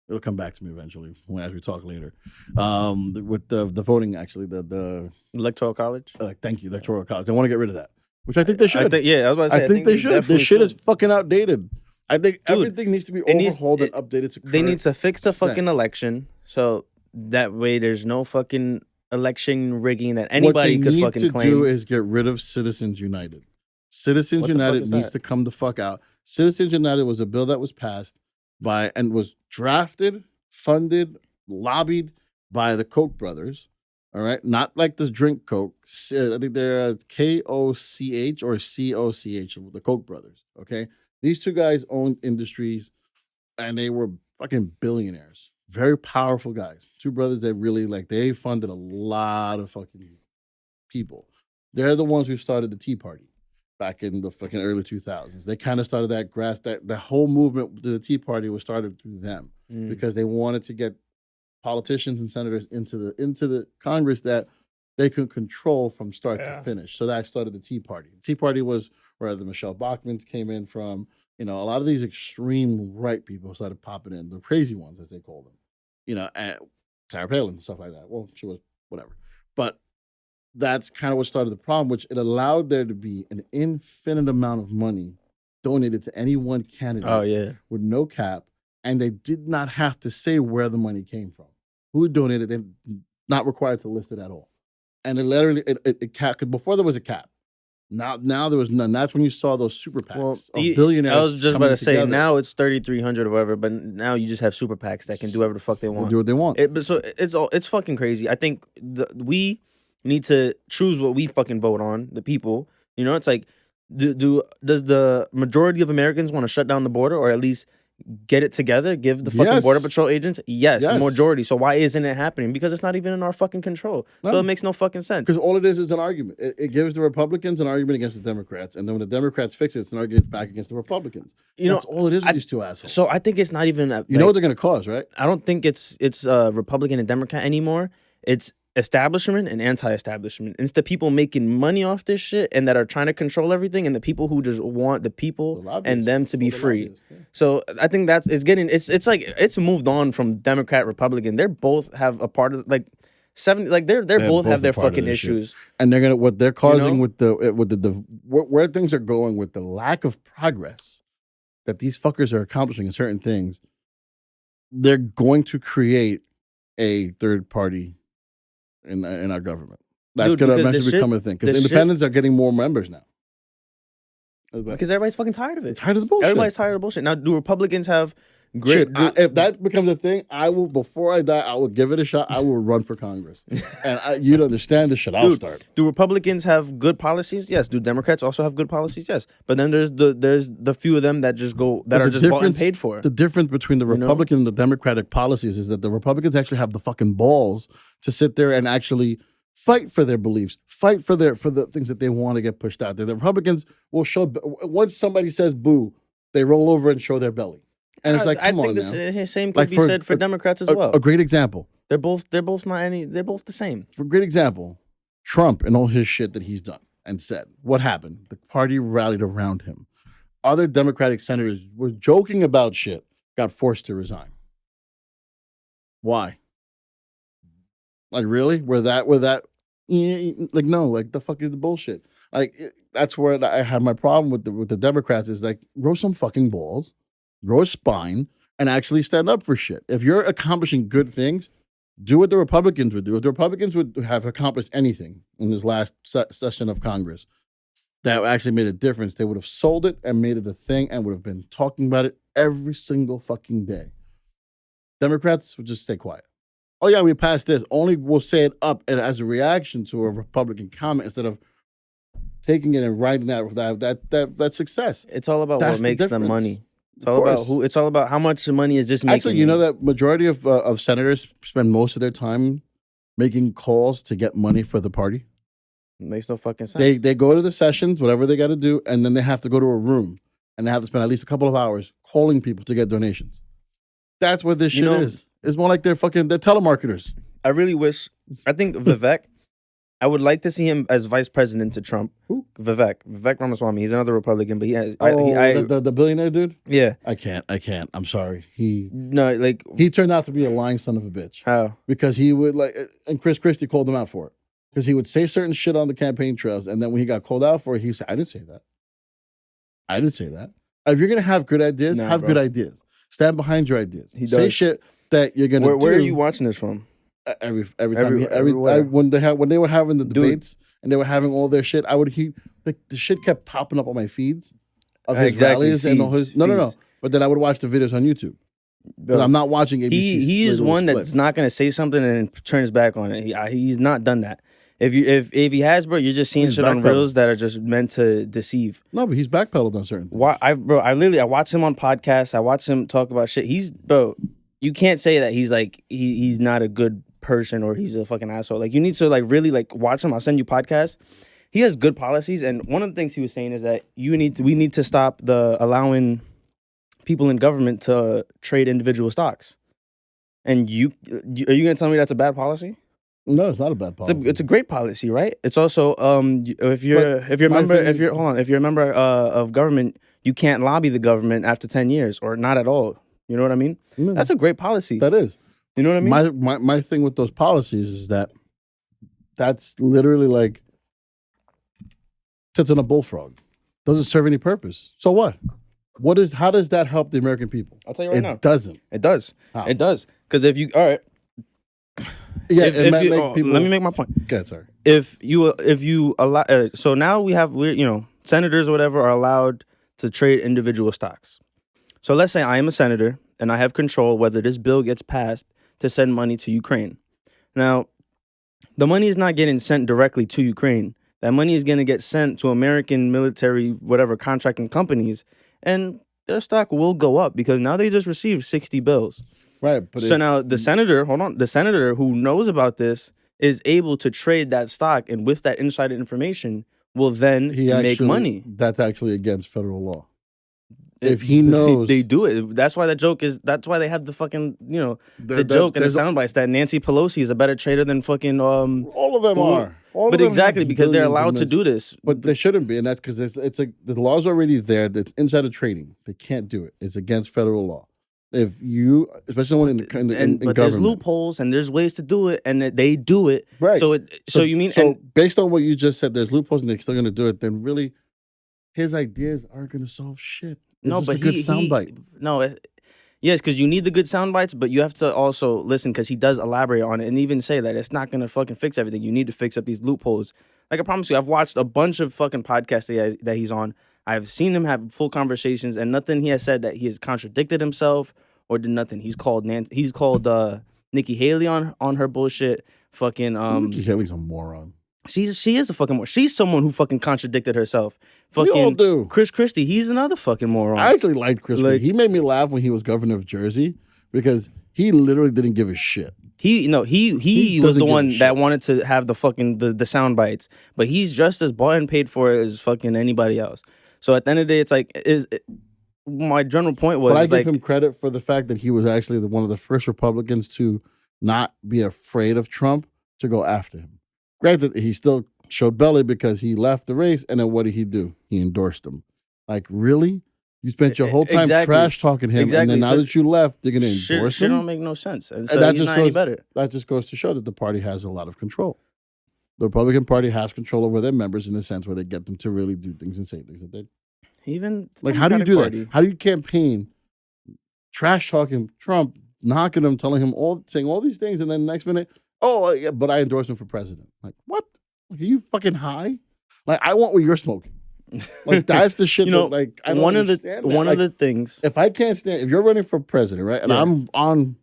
It'll come back to me eventually as we talk later. With the voting, actually, the Electoral College. Thank you, Electoral College. They want to get rid of that, which I think they should. I was about to say, I think they should. This shit is fucking outdated. I think everything needs to be overhauled and updated to. They need to fix the fucking election, so that way there's no fucking election rigging that anybody could fucking claim. What they need to do is get rid of Citizens United. Citizens United needs to come the fuck out. Citizens United was a bill that was passed by and was drafted, funded, lobbied by the Koch brothers. All right, not like this drink Coke. I think they're KOCH or COCH, the Koch brothers. Okay, these two guys owned industries, and they were fucking billionaires. Very powerful guys. Two brothers that really they funded a lot of fucking people. They're the ones who started the Tea Party back in the fucking early 2000s. They kind of started that the whole movement, the Tea Party was started through them because they wanted to get politicians and senators into the Congress that they could control from start to finish. So that started the Tea Party. The Tea Party was where the Michelle Bachmans came in from. A lot of these extreme right people started popping in, the crazy ones, as they call them. And Sarah Palin and stuff like that. Well, she was whatever. But that's kind of what started the problem, which it allowed there to be an infinite amount of money donated to any one candidate with no cap, and they did not have to say where the money came from. Who donated, they're not required to list it at all. And it literally, it capped, before there was a cap, Now there was none. That's when you saw those super PACs Well, of billionaires. I was just about coming to say together. now it's 3,300 or whatever, but now you just have super PACs that can do whatever the fuck they They want. do what they want. But so it's fucking crazy. I think we need to choose what we fucking vote on. The people, you know, it's like, does the majority of Americans want to shut down the border or at least get it together, give the fucking Yes. border patrol agents? Yes, Yes. majority. So why isn't it happening? Because it's not even in our fucking control. So No. it makes no fucking sense. Because all it is an argument. It gives the Republicans an argument against the Democrats, and then when the Democrats fix it, it's an argument back against the Republicans. You know, That's all it is with these two assholes. So I think it's not even. You know what they're going to cause, right? I don't think it's Republican and Democrat anymore. It's establishment and anti-establishment. It's the people making money off this shit and that are trying to control everything, and the people who just want the people The and them to be lobbyists. free. Lobbyists, yeah. So I think that it's like it's moved on from Democrat Republican. They're both have a part of like 70 like they're both have their a part of fucking this shit. issues. And they're gonna what they're causing know? with the where things are going with the lack of progress that these fuckers are accomplishing in certain things. They're going to create a third party in our government. That's Dude, going to because eventually the become a thing because the shit- independents are getting more members now. Because everybody's fucking tired of it. Tired of the bullshit. Everybody's tired of the bullshit. Now, do Republicans have great? Shit, if that becomes a thing, I will. Before I die, I will give it a shot. I will run for Congress, and you'd understand this shit. I'll start. Do Republicans have good policies? Yes. Do Democrats also have good policies? Yes. But then there's the few of them that just go that But are the just bought and difference- paid for. The difference between the You know? Republican and the Democratic policies is that the Republicans actually have the fucking balls to sit there and actually fight for their beliefs, fight for the things that they want to get pushed out there. The Republicans will show once somebody says boo, they roll over and show their belly, and it's like, come I on think now. the same could Like be for- said for Democrats as well. A great example. They're both not any. They're both the same. For a great example, Trump and all his shit that he's done and said. What happened? The party rallied around him. Other Democratic senators were joking about shit, got forced to resign. Why? Like, really? Were that like, no, like, the fuck is the bullshit? Like, that's where I had my problem with the Democrats is like, grow some fucking balls, grow a spine, and actually stand up for shit. If you're accomplishing good things, do what the Republicans would do. If the Republicans would have accomplished anything in this last session of Congress that actually made a difference, they would have sold it and made it a thing and would have been talking about it every single fucking day. Democrats would just stay quiet. Oh yeah, we passed this. Only we'll say it up and as a reaction to a Republican comment instead of taking it and writing that success. It's all about That's what the makes the difference. money. It's Of all about course. who. It's all about how much money is this making. Actually, you know that majority of senators spend most of their time making calls to get money for the party. It makes no fucking sense. They go to the sessions, whatever they got to do, and then they have to go to a room and they have to spend at least a couple of hours calling people to get donations. That's what this You shit know- is. It's more like they're telemarketers. I really wish. I think Vivek. I would like to see him as vice president to Trump. Who? Vivek Ramaswamy. He's another Republican, but he has. The billionaire dude. Yeah. I can't. I'm sorry. No, like He turned out to be a lying son of a bitch how? because he would and Chris Christie called him out for it because he would say certain shit on the campaign trails, and then when he got called out for it, he said, "I didn't say that. I didn't say that." If you're gonna have good ideas, Nah, have bro. good ideas. Stand behind your ideas. He Say does. shit that you're gonna. Where are do you watching this from? every time everywhere. when they were having the Dude. debates and they were having all their shit, the shit kept popping up on my feeds of his Exactly, rallies and all his feeds. no. But then I would watch the videos on YouTube. But I'm not watching ABC. He is little one that's splits. not gonna say something and then turn his back on it. He's not done that. If he has, bro, you're just seeing He's shit on backpedaling. reels that are just meant to deceive. No, but he's backpedaled on certain things. Why I watch him on podcasts. I watch him talk about shit. You can't say that he's like he's not a good person or he's a fucking asshole. Like, you need to really watch him. I'll send you podcasts. He has good policies, and one of the things he was saying is that we need to stop allowing people in government to trade individual stocks. And are you gonna tell me that's a bad policy? No, it's not a bad policy. It's a great policy, right? It's also if you're a member of government, you can't lobby the government after 10 years or not at all. You know what I mean? Yeah, That's a great policy. that is. You know what I mean? My thing with those policies is that's literally like sits on a bullfrog. Doesn't serve any purpose. So what? How does that help the American people? I'll tell you right now. It doesn't. It does. How? It does. Because if you Yeah, if, it if might you make people. let me make my point. Okay, sorry. If you allow, so now we're senators or whatever are allowed to trade individual stocks. So let's say I am a senator and I have control whether this bill gets passed to send money to Ukraine. Now, the money is not getting sent directly to Ukraine. That money is going to get sent to American military, whatever, contracting companies, and their stock will go up because now they just received 60 bills. Right, but So now the senator who knows about this is able to trade that stock, and with that insider information, will then make money. That's actually against federal law. If he knows, they do it. That's why the joke is. That's why they have the fucking the joke and the sound bites that Nancy Pelosi is a better trader than fucking all of them are. But exactly because they're allowed to do this. But they shouldn't be, and that's because the law's already there. That's insider trading. They can't do it. It's against federal law. If you, especially when in government, there's loopholes and there's ways to do it, and they do it. Right. So you mean based on what you just said, there's loopholes and they're still going to do it. Then really, his ideas aren't going to solve shit. No, but a good soundbite. Yes, because you need the good sound bites, but you have to also listen because he does elaborate on it and even say that it's not going to fucking fix everything. You need to fix up these loopholes. Like I promise you, I've watched a bunch of fucking podcasts that he's on. I've seen him have full conversations, and nothing he has said that he has contradicted himself or did nothing. He's called Nikki Haley on her bullshit. Fucking Nikki Haley's a moron. She is a fucking moron. She's someone who fucking contradicted herself. Fucking we all do. Chris Christie, he's another fucking moron. I actually liked Chris Christie. He made me laugh when he was governor of Jersey because he literally didn't give a shit. He was the one that wanted to have the fucking the sound bites, but he's just as bought and paid for it as fucking anybody else. So at the end of the day, it's like my general point was. But I give him credit for the fact that he was actually one of the first Republicans to not be afraid of Trump to go after him. Granted, he still showed belly because he left the race, and then what did he do? He endorsed him. Like, really? You spent your whole time trash talking him, and then now that you left, they're going to endorse him? Shit don't make no sense. And so that he's not any better. That just goes to show that the party has a lot of control. The Republican Party has control over their members in the sense where they get them to really do things and say things that they even like. How do you do that? How do you campaign trash talking Trump, knocking him, saying all these things, and then the next minute, oh yeah, but I endorse him for president. Like what? Like, are you fucking high? Like I want what you're smoking. Like that's the shit. That, like I don't understand one of the things. If I can't stand, if you're running for president, right, and I'm on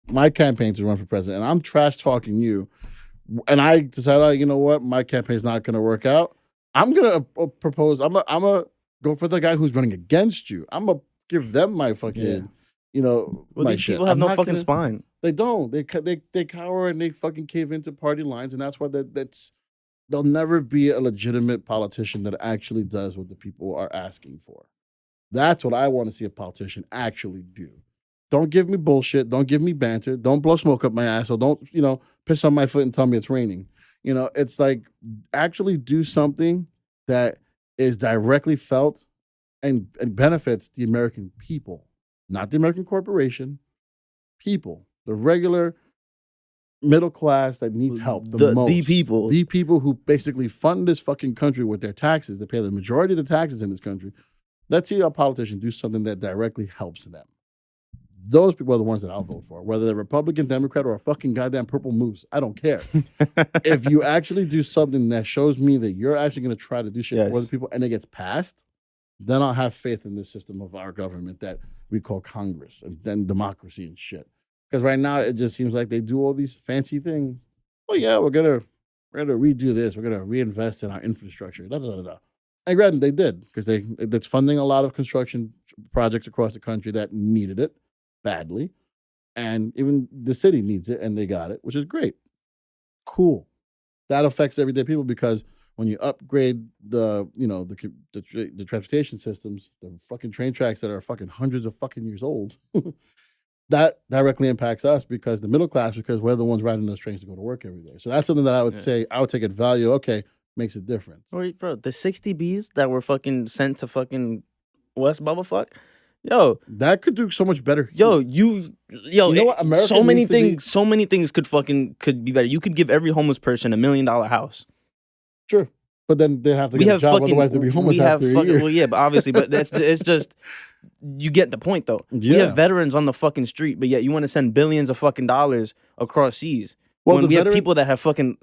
my campaign to run for president, and I'm trash talking you, and I decide, you know what, my campaign's not going to work out. I'm gonna propose. I'm gonna go for the guy who's running against you. I'm gonna give them my fucking, Well, my these shit. people have no fucking spine. They don't. They cower and they fucking cave into party lines, and that's why there'll never be a legitimate politician that actually does what the people are asking for. That's what I want to see a politician actually do. Don't give me bullshit. Don't give me banter. Don't blow smoke up my ass. Or don't, piss on my foot and tell me it's raining. It's like actually do something that is directly felt and benefits the American people, not the American corporation, people, the regular middle class that needs help the most. The people who basically fund this fucking country with their taxes. They pay the majority of the taxes in this country. Let's see our politicians do something that directly helps them. Those people are the ones that I'll vote for, whether they're Republican, Democrat, or a fucking goddamn purple moose. I don't care. If you actually do something that shows me that you're actually going to try to do shit for other people and it gets passed, then I'll have faith in this system of our government that we call Congress and then democracy and shit. Because right now it just seems like they do all these fancy things. Oh yeah, we're gonna redo this. We're gonna reinvest in our infrastructure. Da, da, da, da. And granted, they did because it's funding a lot of construction projects across the country that needed it badly, and even the city needs it, and they got it, which is great. Cool. That affects everyday people because when you upgrade the transportation systems, the fucking train tracks that are fucking hundreds of fucking years old. That directly impacts us because the middle class, because we're the ones riding those trains to go to work every day. So that's something that I would say I would take at value. Okay, makes a difference. Wait, bro, the 60 Bs that were fucking sent to fucking West Bubblefuck, yo, that could do so much better. You know what? America so many things could be better. You could give every homeless person $1 million house. Sure. But then they have to get a job, otherwise they'll be homeless after a year. Well, yeah, but obviously, but it's just, you get the point, though. Yeah. We have veterans on the fucking street, but yet you want to send billions of fucking dollars across seas. Well, when the we have veteran, people that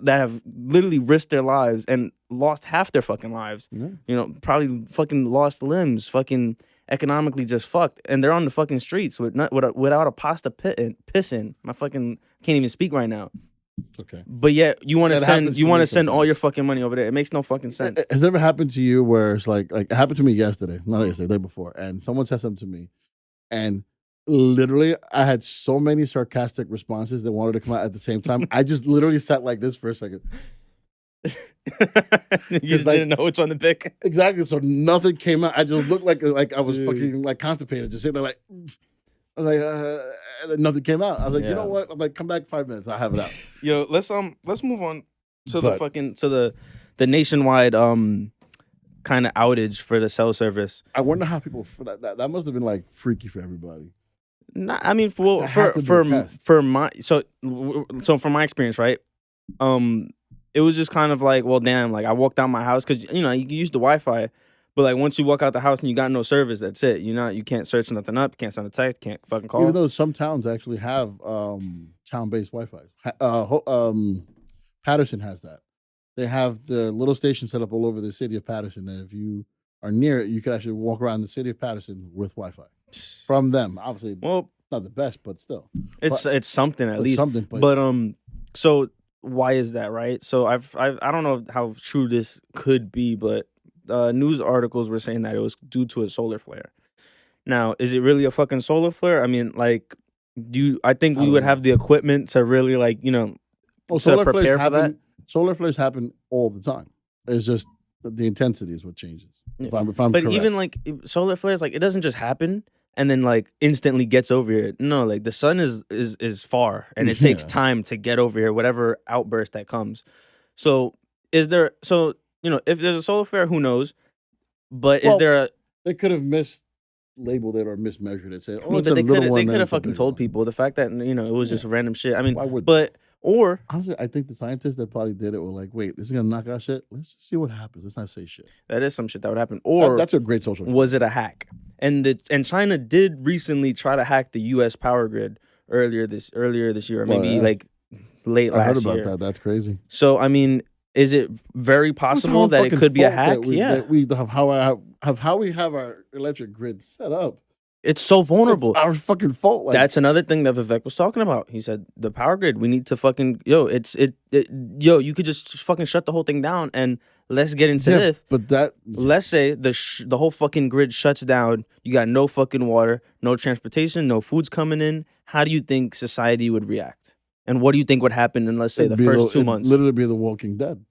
have literally risked their lives and lost half their fucking lives. yeah. You know, probably fucking lost limbs, fucking economically just fucked, and they're on the fucking streets without a pasta piss in. My fucking can't even speak right now. Okay. But yet you want to That send happens to me send all your sometimes. fucking money over there. It makes no fucking sense. Has it ever happened to you where it's like it happened to me yesterday, not yesterday, the day before, and someone said something to me, and literally I had so many sarcastic responses that wanted to come out at the same time. I just literally sat like this for a second. You just didn't know which one to pick. Exactly. So nothing came out. I just looked like I was fucking like constipated, just sitting there like I was like, and then nothing came out. I was like, you know what? I'm like, come back 5 minutes. I'll have it out. Yo, let's move on to the nationwide kind of outage for the cell service. I wonder how people that must have been like freaky for everybody. Nah, I mean, for my from my experience, right? It was just kind of like, well, damn, like I walked out my house because you know you can use the Wi-Fi, but like once you walk out the house and you got no service, that's it. You can't search nothing up, you can't send a text, can't fucking call. Even though some towns actually have town-based Wi-Fi. Patterson has that. They have the little station set up all over the city of Patterson that if you are near it, you can actually walk around the city of Patterson with Wi-Fi from them. Obviously, well, not the best, but still, it's something at least. Something, but so why is that, right? So I don't know how true this could be, but news articles were saying that it was due to a solar flare. Now, is it really a fucking solar flare? I mean, like, I think we would have the equipment to really like, well, solar flares happen. Solar flares happen all the time. It's just the intensity is what changes. If I'm but correct. even like solar flares, like it doesn't just happen and then like instantly gets over here. No, like the sun is far and it takes time to get over here, whatever outburst that comes. So if there's a solar flare, who knows? But is there a they could have mislabeled it or mismeasured it. Say, but they could have fucking told people. The fact that it was just random shit. I mean, why would or honestly, I think the scientists that probably did it were like, wait, this is gonna knock out shit. Let's just see what happens. Let's not say shit. That is some shit that would happen. Or that's a great social. Was it a hack? And China did recently try to hack the U.S. power grid earlier this year, or maybe like late last year. I heard about that. That's crazy. So I mean, is it very possible that it could be a hack? That we have how we have our electric grid set up. It's so vulnerable. It's our fucking fault. Like, that's another thing that Vivek was talking about. He said the power grid. We need to fucking you could just fucking shut the whole thing down and let's get into this. But let's say the whole fucking grid shuts down. You got no fucking water, no transportation, no food's coming in. How do you think society would react? And what do you think would happen in, let's say, the first 2 months? Literally be The Walking Dead.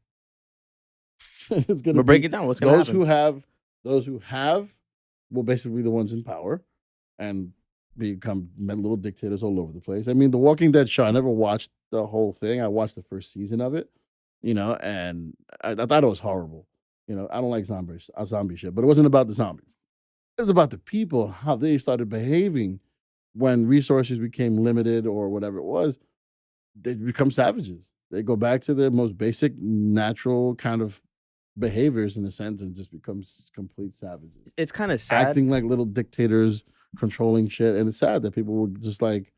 It's gonna break it down. What's gonna happen? Those who have will basically be the ones in power and become little dictators all over the place. I mean, The Walking Dead show, I never watched the whole thing. I watched the first season of it, and I thought it was horrible. I don't like zombie shit, but it wasn't about the zombies. It was about the people, how they started behaving when resources became limited or whatever it was. They become savages. They go back to their most basic, natural kind of behaviors in a sense and just becomes complete savages. It's kind of sad. Acting like little dictators, controlling shit. And it's sad that people were just like,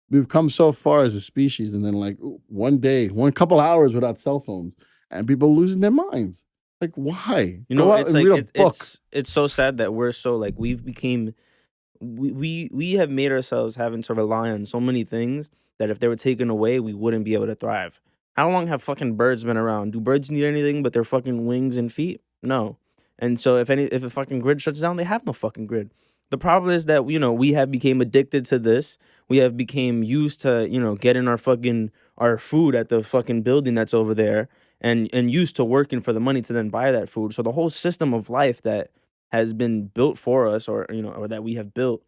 we've come so far as a species, and then like one couple hours without cell phones, and people losing their minds. Like, why? It's like it's so sad that we're so like we have made ourselves having to rely on so many things that if they were taken away, we wouldn't be able to thrive. How long have fucking birds been around? Do birds need anything but their fucking wings and feet? No. And so if a fucking grid shuts down, they have no fucking grid. The problem is that, we have became addicted to this. We have became used to, getting our food at the fucking building that's over there and used to working for the money to then buy that food. So the whole system of life that has been built for us or that we have built,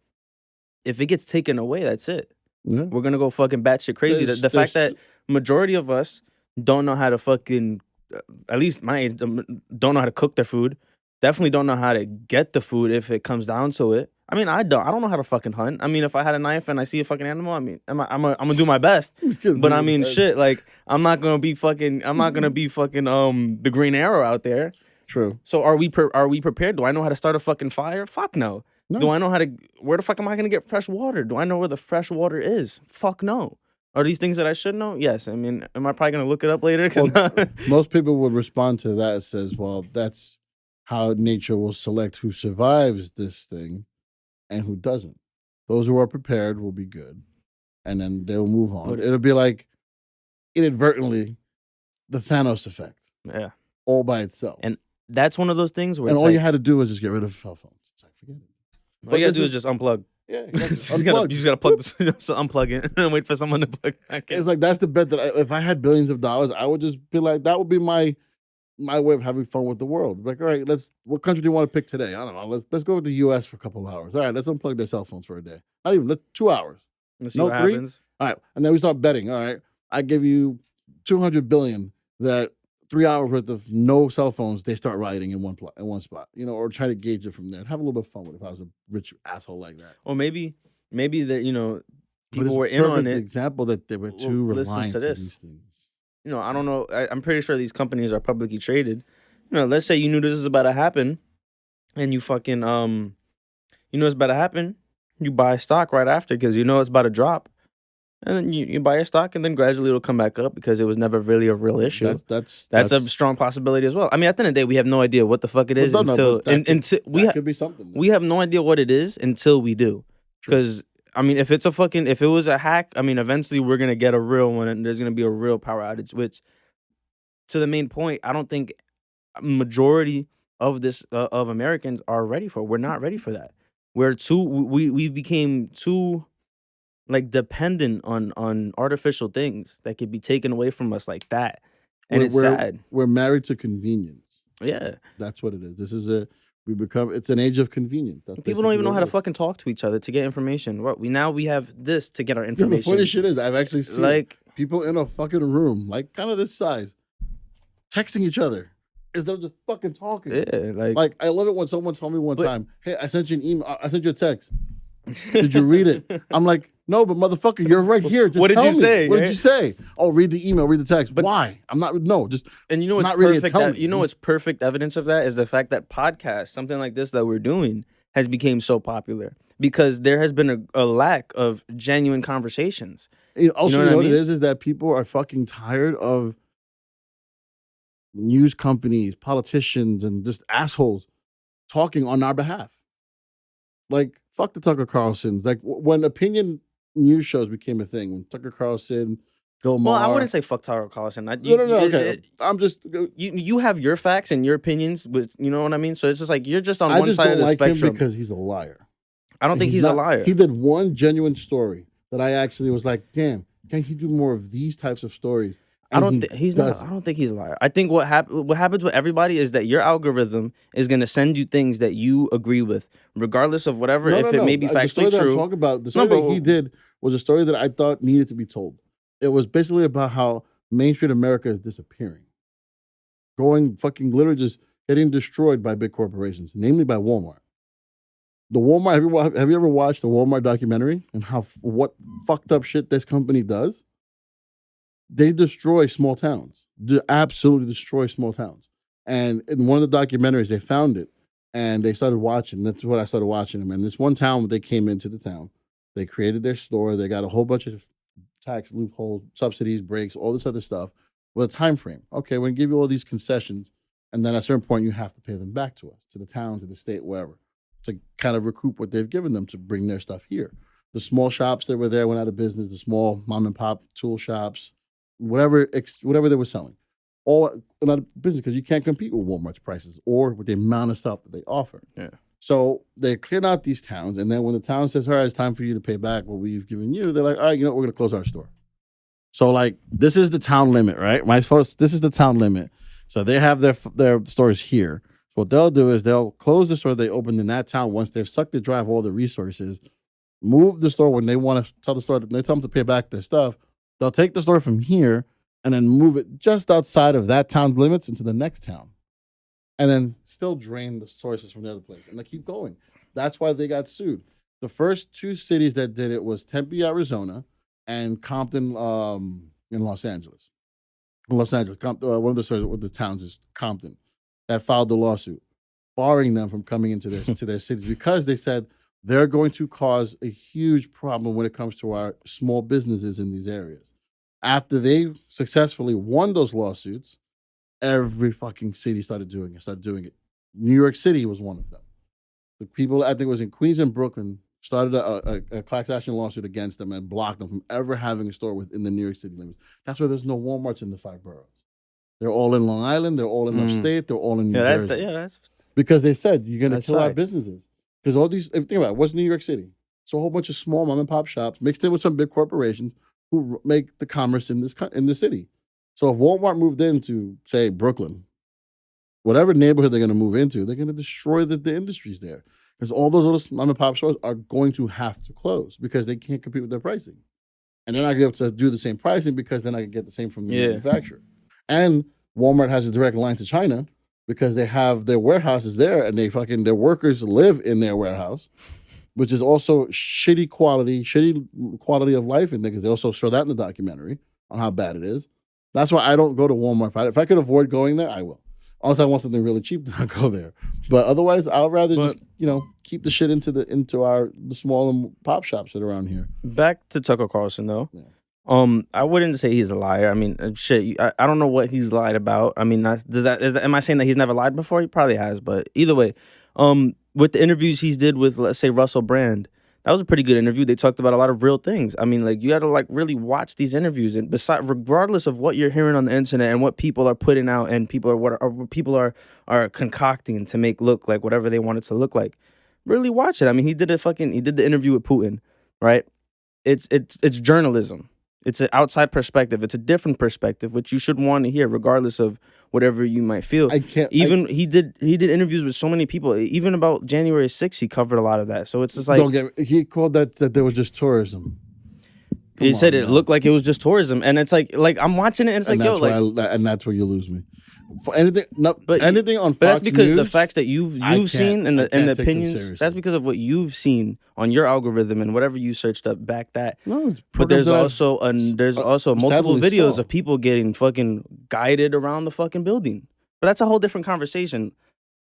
if it gets taken away, that's it. Yeah. We're going to go fucking batshit crazy. The fact that majority of us don't know how to fucking, at least my age, don't know how to cook their food. Definitely don't know how to get the food if it comes down to it. I mean, I don't know how to fucking hunt. I mean, if I had a knife and I see a fucking animal, I mean, I'm gonna do my best. But I mean, shit, like I'm not gonna be fucking the Green Arrow out there. True. So are we prepared? Do I know how to start a fucking fire? Fuck no. Do I know where the fuck am I gonna get fresh water? Do I know where the fresh water is? Fuck no. Are these things that I should know? Yes. I mean, am I probably gonna look it up later? 'Cause Well, most people would respond to that. It says, well, that's how nature will select who survives this thing and who doesn't. Those who are prepared will be good, and then they'll move on. But- It'll be like inadvertently the Thanos effect, yeah. all by itself. And that's one of those things where And it's all like, you had to do was just get rid of cell phones. It's like, forget it. all you gotta this do is- is just unplug. Yeah, You exactly. just gotta plug this, so unplug it and wait for someone to plug back in. It's like that's the bet that if I had billions of dollars, I would just be like, that would be my way of having fun with the world. Like, all right, what country do you want to pick today? I don't know. Let's go with the US for a couple of hours. All right, let's unplug their cell phones for a day. Not even 2 hours. Let's see No, what 3? happens. All right. And then we start betting. All right. I give you 200 billion that 3 hours worth of no cell phones, they start rioting in one spot, or try to gauge it from there. Have a little bit of fun with it if I was a rich asshole like that. Or maybe that, But people it's were a in on perfect it. example that they were too Well, listen reliant to to this. these things. I don't know. I'm pretty sure these companies are publicly traded. Let's say you knew this is about to happen, and you fucking it's about to happen. You buy stock right after because you know it's about to drop, and then you buy a stock, and then gradually it'll come back up because it was never really a real issue. That's That's a strong possibility as well. I mean, at the end of the day, we have no idea what the fuck it is Well, no, until but that until that could be something. we have no idea what it is until we do. True. Because I mean, if it was a hack, I mean, eventually we're gonna get a real one, and there's gonna be a real power outage. Which, to the main point, I don't think majority of this of Americans are ready for. We're not ready for that. We became too like dependent on artificial things that could be taken away from us like that, and it's sad. We're married to convenience. Yeah, That's what it is. It's an age of convenience. That's people don't even know how to fuck. fucking talk to each other to get information. We have this to get our The information. funny shit is, I've actually seen Like, people in a fucking room, like kind of this size, texting each other instead of just fucking talking. yeah, Like, I love it when someone told me one But- time, hey, I sent you an email. I sent you a text. Did you read it? I'm like, no, but motherfucker, you're right here. Just What did tell you me. say, What right? did you say? Oh, read the email, read the text. But- Why? Just And what's Not really perfect? tell me. What's perfect evidence of that is the fact that podcasts, something like this that we're doing, has become so popular because there has been a lack of genuine conversations. Also, know what I what it mean? is that people are fucking tired of news companies, politicians, and just assholes talking on our behalf. Like, fuck the Tucker Carlsons. Like, when opinion news shows became a thing, when Tucker Carlson, Bill Maher. Well, I wouldn't say fuck Tucker Carlson. No, okay. I'm just. You have your facts and your opinions, but you know what I mean. So it's just like you're just on I one just side don't of the like spectrum. him because he's a liar. I don't think he's a not- liar. He did one genuine story that I actually was like, damn, can he do more of these types of stories? I And don't he think he's not. doesn't. I don't think he's a liar. I think what happens with everybody is that your algorithm is going to send you things that you agree with, regardless of whatever. No, if no, it no. may be The story factually that I'm true. talking about, the story No, that but- he did was a story that I thought needed to be told. It was basically about how Main Street America is disappearing, going fucking literally just getting destroyed by big corporations, namely by Walmart. The Walmart. Have you ever watched the Walmart documentary and what fucked up shit this company does? They destroy small towns. They absolutely destroy small towns. And in one of the documentaries, they found it and they started watching. That's what I started watching them. And this one town, they came into the town. They created their store. They got a whole bunch of tax loopholes, subsidies, breaks, all this other stuff with a time frame. Okay, we're going to give you all these concessions. And then at a certain point, you have to pay them back to us, to the town, to the state, wherever, to kind of recoup what they've given them to bring their stuff here. The small shops that were there went out of business, the small mom and pop tool shops, whatever they were selling, all went out of business because you can't compete with Walmart's prices or with the amount of stuff that they offer. Yeah. So they cleared out these towns, and then when the town says, all right, it's time for you to pay back what we've given you, they're like, all right, you know what, we're going to close our store. So, like, this is the town limit, right? This is the town limit. So they have their stores here. So what they'll do is they'll close the store they opened in that town once they've sucked it dry of all the resources, move the store when they want to tell the store, they tell them to pay back their stuff. They'll take the store from here and then move it just outside of that town's limits into the next town. And then still drain the sources from the other place. And they keep going. That's why they got sued. The first two cities that did it was Tempe, Arizona, and Compton in Los Angeles. In Los Angeles, one of the towns is Compton, that filed the lawsuit, barring them from coming into their cities because they said they're going to cause a huge problem when it comes to our small businesses in these areas. After they successfully won those lawsuits, every fucking city started doing it. New York City was one of them. The people, I think it was in Queens and Brooklyn, started a class action lawsuit against them and blocked them from ever having a store within the New York City limits. That's why there's no Walmarts in the 5 boroughs. They're all in Long Island. They're all in upstate. They're all in New Jersey. That's because they said you're going to kill our facts. businesses. Because all these, if you think about it, what's New York City? It's a whole bunch of small mom and pop shops mixed in with some big corporations who make the commerce in the city. So if Walmart moved into, say, Brooklyn, whatever neighborhood they're going to move into, they're going to destroy the industries there. Because all those little mom and pop stores are going to have to close because they can't compete with their pricing. And they're not going to be able to do the same pricing because they're not going to get the same from the manufacturer. And Walmart has a direct line to China because they have their warehouses there and their workers live in their warehouse, which is also shitty quality of life in there because they also show that in the documentary on how bad it is. That's why I don't go to Walmart. If I could avoid going there, I will. Unless I want something really cheap, then I'll go there. But otherwise, I'll rather just keep the shit into the small and pop shops that are around here. Back to Tucker Carlson though. Yeah. I wouldn't say he's a liar. I mean, shit. I don't know what he's lied about. I mean, am I saying that he's never lied before? He probably has, but either way, with the interviews he's did with, let's say, Russell Brand, that was a pretty good interview. They talked about a lot of real things. I mean, like, you got to like really watch these interviews, and regardless of what you're hearing on the internet and what people are putting out and what people are concocting to make look like whatever they want it to look like, really watch it. I mean, he did the interview with Putin, right? It's journalism. It's an outside perspective. It's a different perspective, which you should want to hear, regardless of whatever you might feel. He did interviews with so many people. Even about January 6th, he covered a lot of that. So it's just like he called that they were just tourism. He said it looked like it was just tourism, and it's like I'm watching it, and it's like, yo, like, and that's where you lose me. For anything on Fox but that's because News, the facts that you've seen and the opinions. That's because of what you've seen on your algorithm and whatever you searched up back that. No, but there's also multiple videos of people getting fucking guided around the fucking building. But that's a whole different conversation.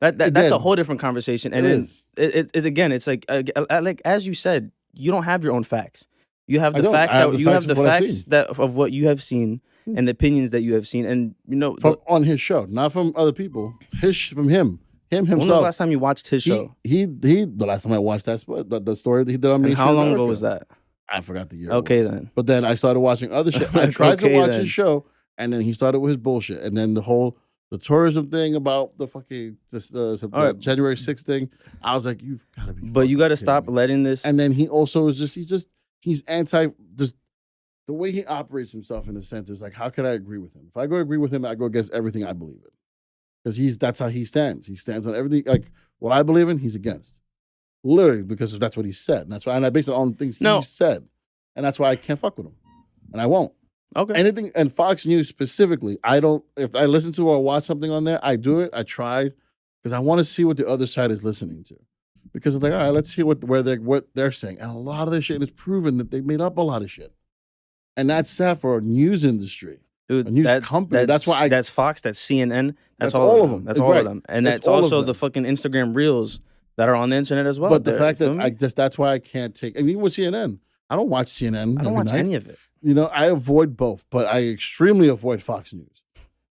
That's a whole different conversation. And it's like as you said, you don't have your own facts. You have the facts of what you have seen. And the opinions that you have seen, and on his show, not from other people. From him himself. When was the last time you watched his show? The last time I watched the story that he did on me. And how long ago was that? I forgot the year. Okay, then. But then I started watching other shit. I tried to watch his show, and then he started with his bullshit, and then the tourism thing about the fucking January 6th thing. I was like, you've got to be. But you got to stop letting this. And then he also is he's anti. The way he operates himself, in a sense, is like, how could I agree with him? If I go agree with him, I go against everything I believe in. Because that's how he stands. He stands on everything. Like, what I believe in, he's against. Literally, because that's what he said. And that's why, and I base it on things he said. And that's why I can't fuck with him. And I won't. Okay. Anything, and Fox News specifically, if I listen to or watch something on there, I do it. I tried. Because I want to see what the other side is listening to. Because it's like, all right, let's see what they're saying. And a lot of their shit is proven that they made up a lot of shit. And that's sad for a news industry, dude. A news company. That's why that's Fox, that's CNN, that's all of them. That's all of them, and that's also the fucking Instagram reels that are on the internet as well. But the fact that that's why I can't take. And even with CNN, I don't watch CNN. I don't watch any of it. I avoid both, but I extremely avoid Fox News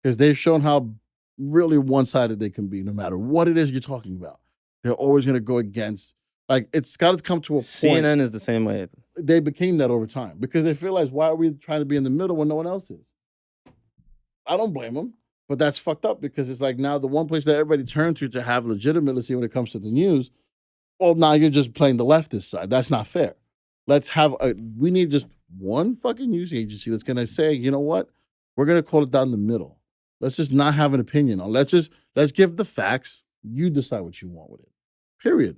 because they've shown how really one-sided they can be. No matter what it is you're talking about, they're always going to go against. Like, it's got to come to a point. CNN is the same way. They became that over time because they realized, why are we trying to be in the middle when no one else is? I don't blame them, but that's fucked up because it's like now the one place that everybody turns to have legitimacy when it comes to the news, well, now you're just playing the leftist side. That's not fair. We need just one fucking news agency that's going to say, you know what? We're going to call it down the middle. Let's just not have an opinion on. Let's give the facts. You decide what you want with it. Period.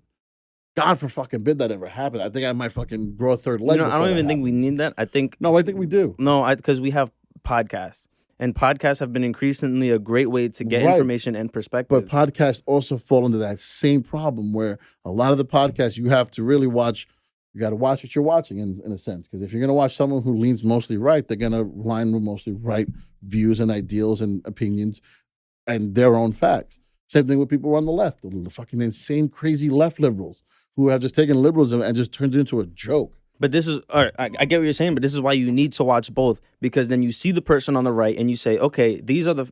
God for fucking bid that ever happened. I think I might fucking grow a third leg. I don't even think we need that. I think we do. No, because we have podcasts, and podcasts have been increasingly a great way to get information and perspective. But podcasts also fall into that same problem where a lot of the podcasts you have to really watch. You got to watch what you're watching in a sense, because if you're going to watch someone who leans mostly right, they're going to line with mostly right views and ideals and opinions and their own facts. Same thing with people on the left, the fucking insane, crazy left liberals. who have just taken liberalism and just turned it into a joke. But this is, all right, I get what you're saying, but this is why you need to watch both, because then you see the person on the right and you say, okay, these are the,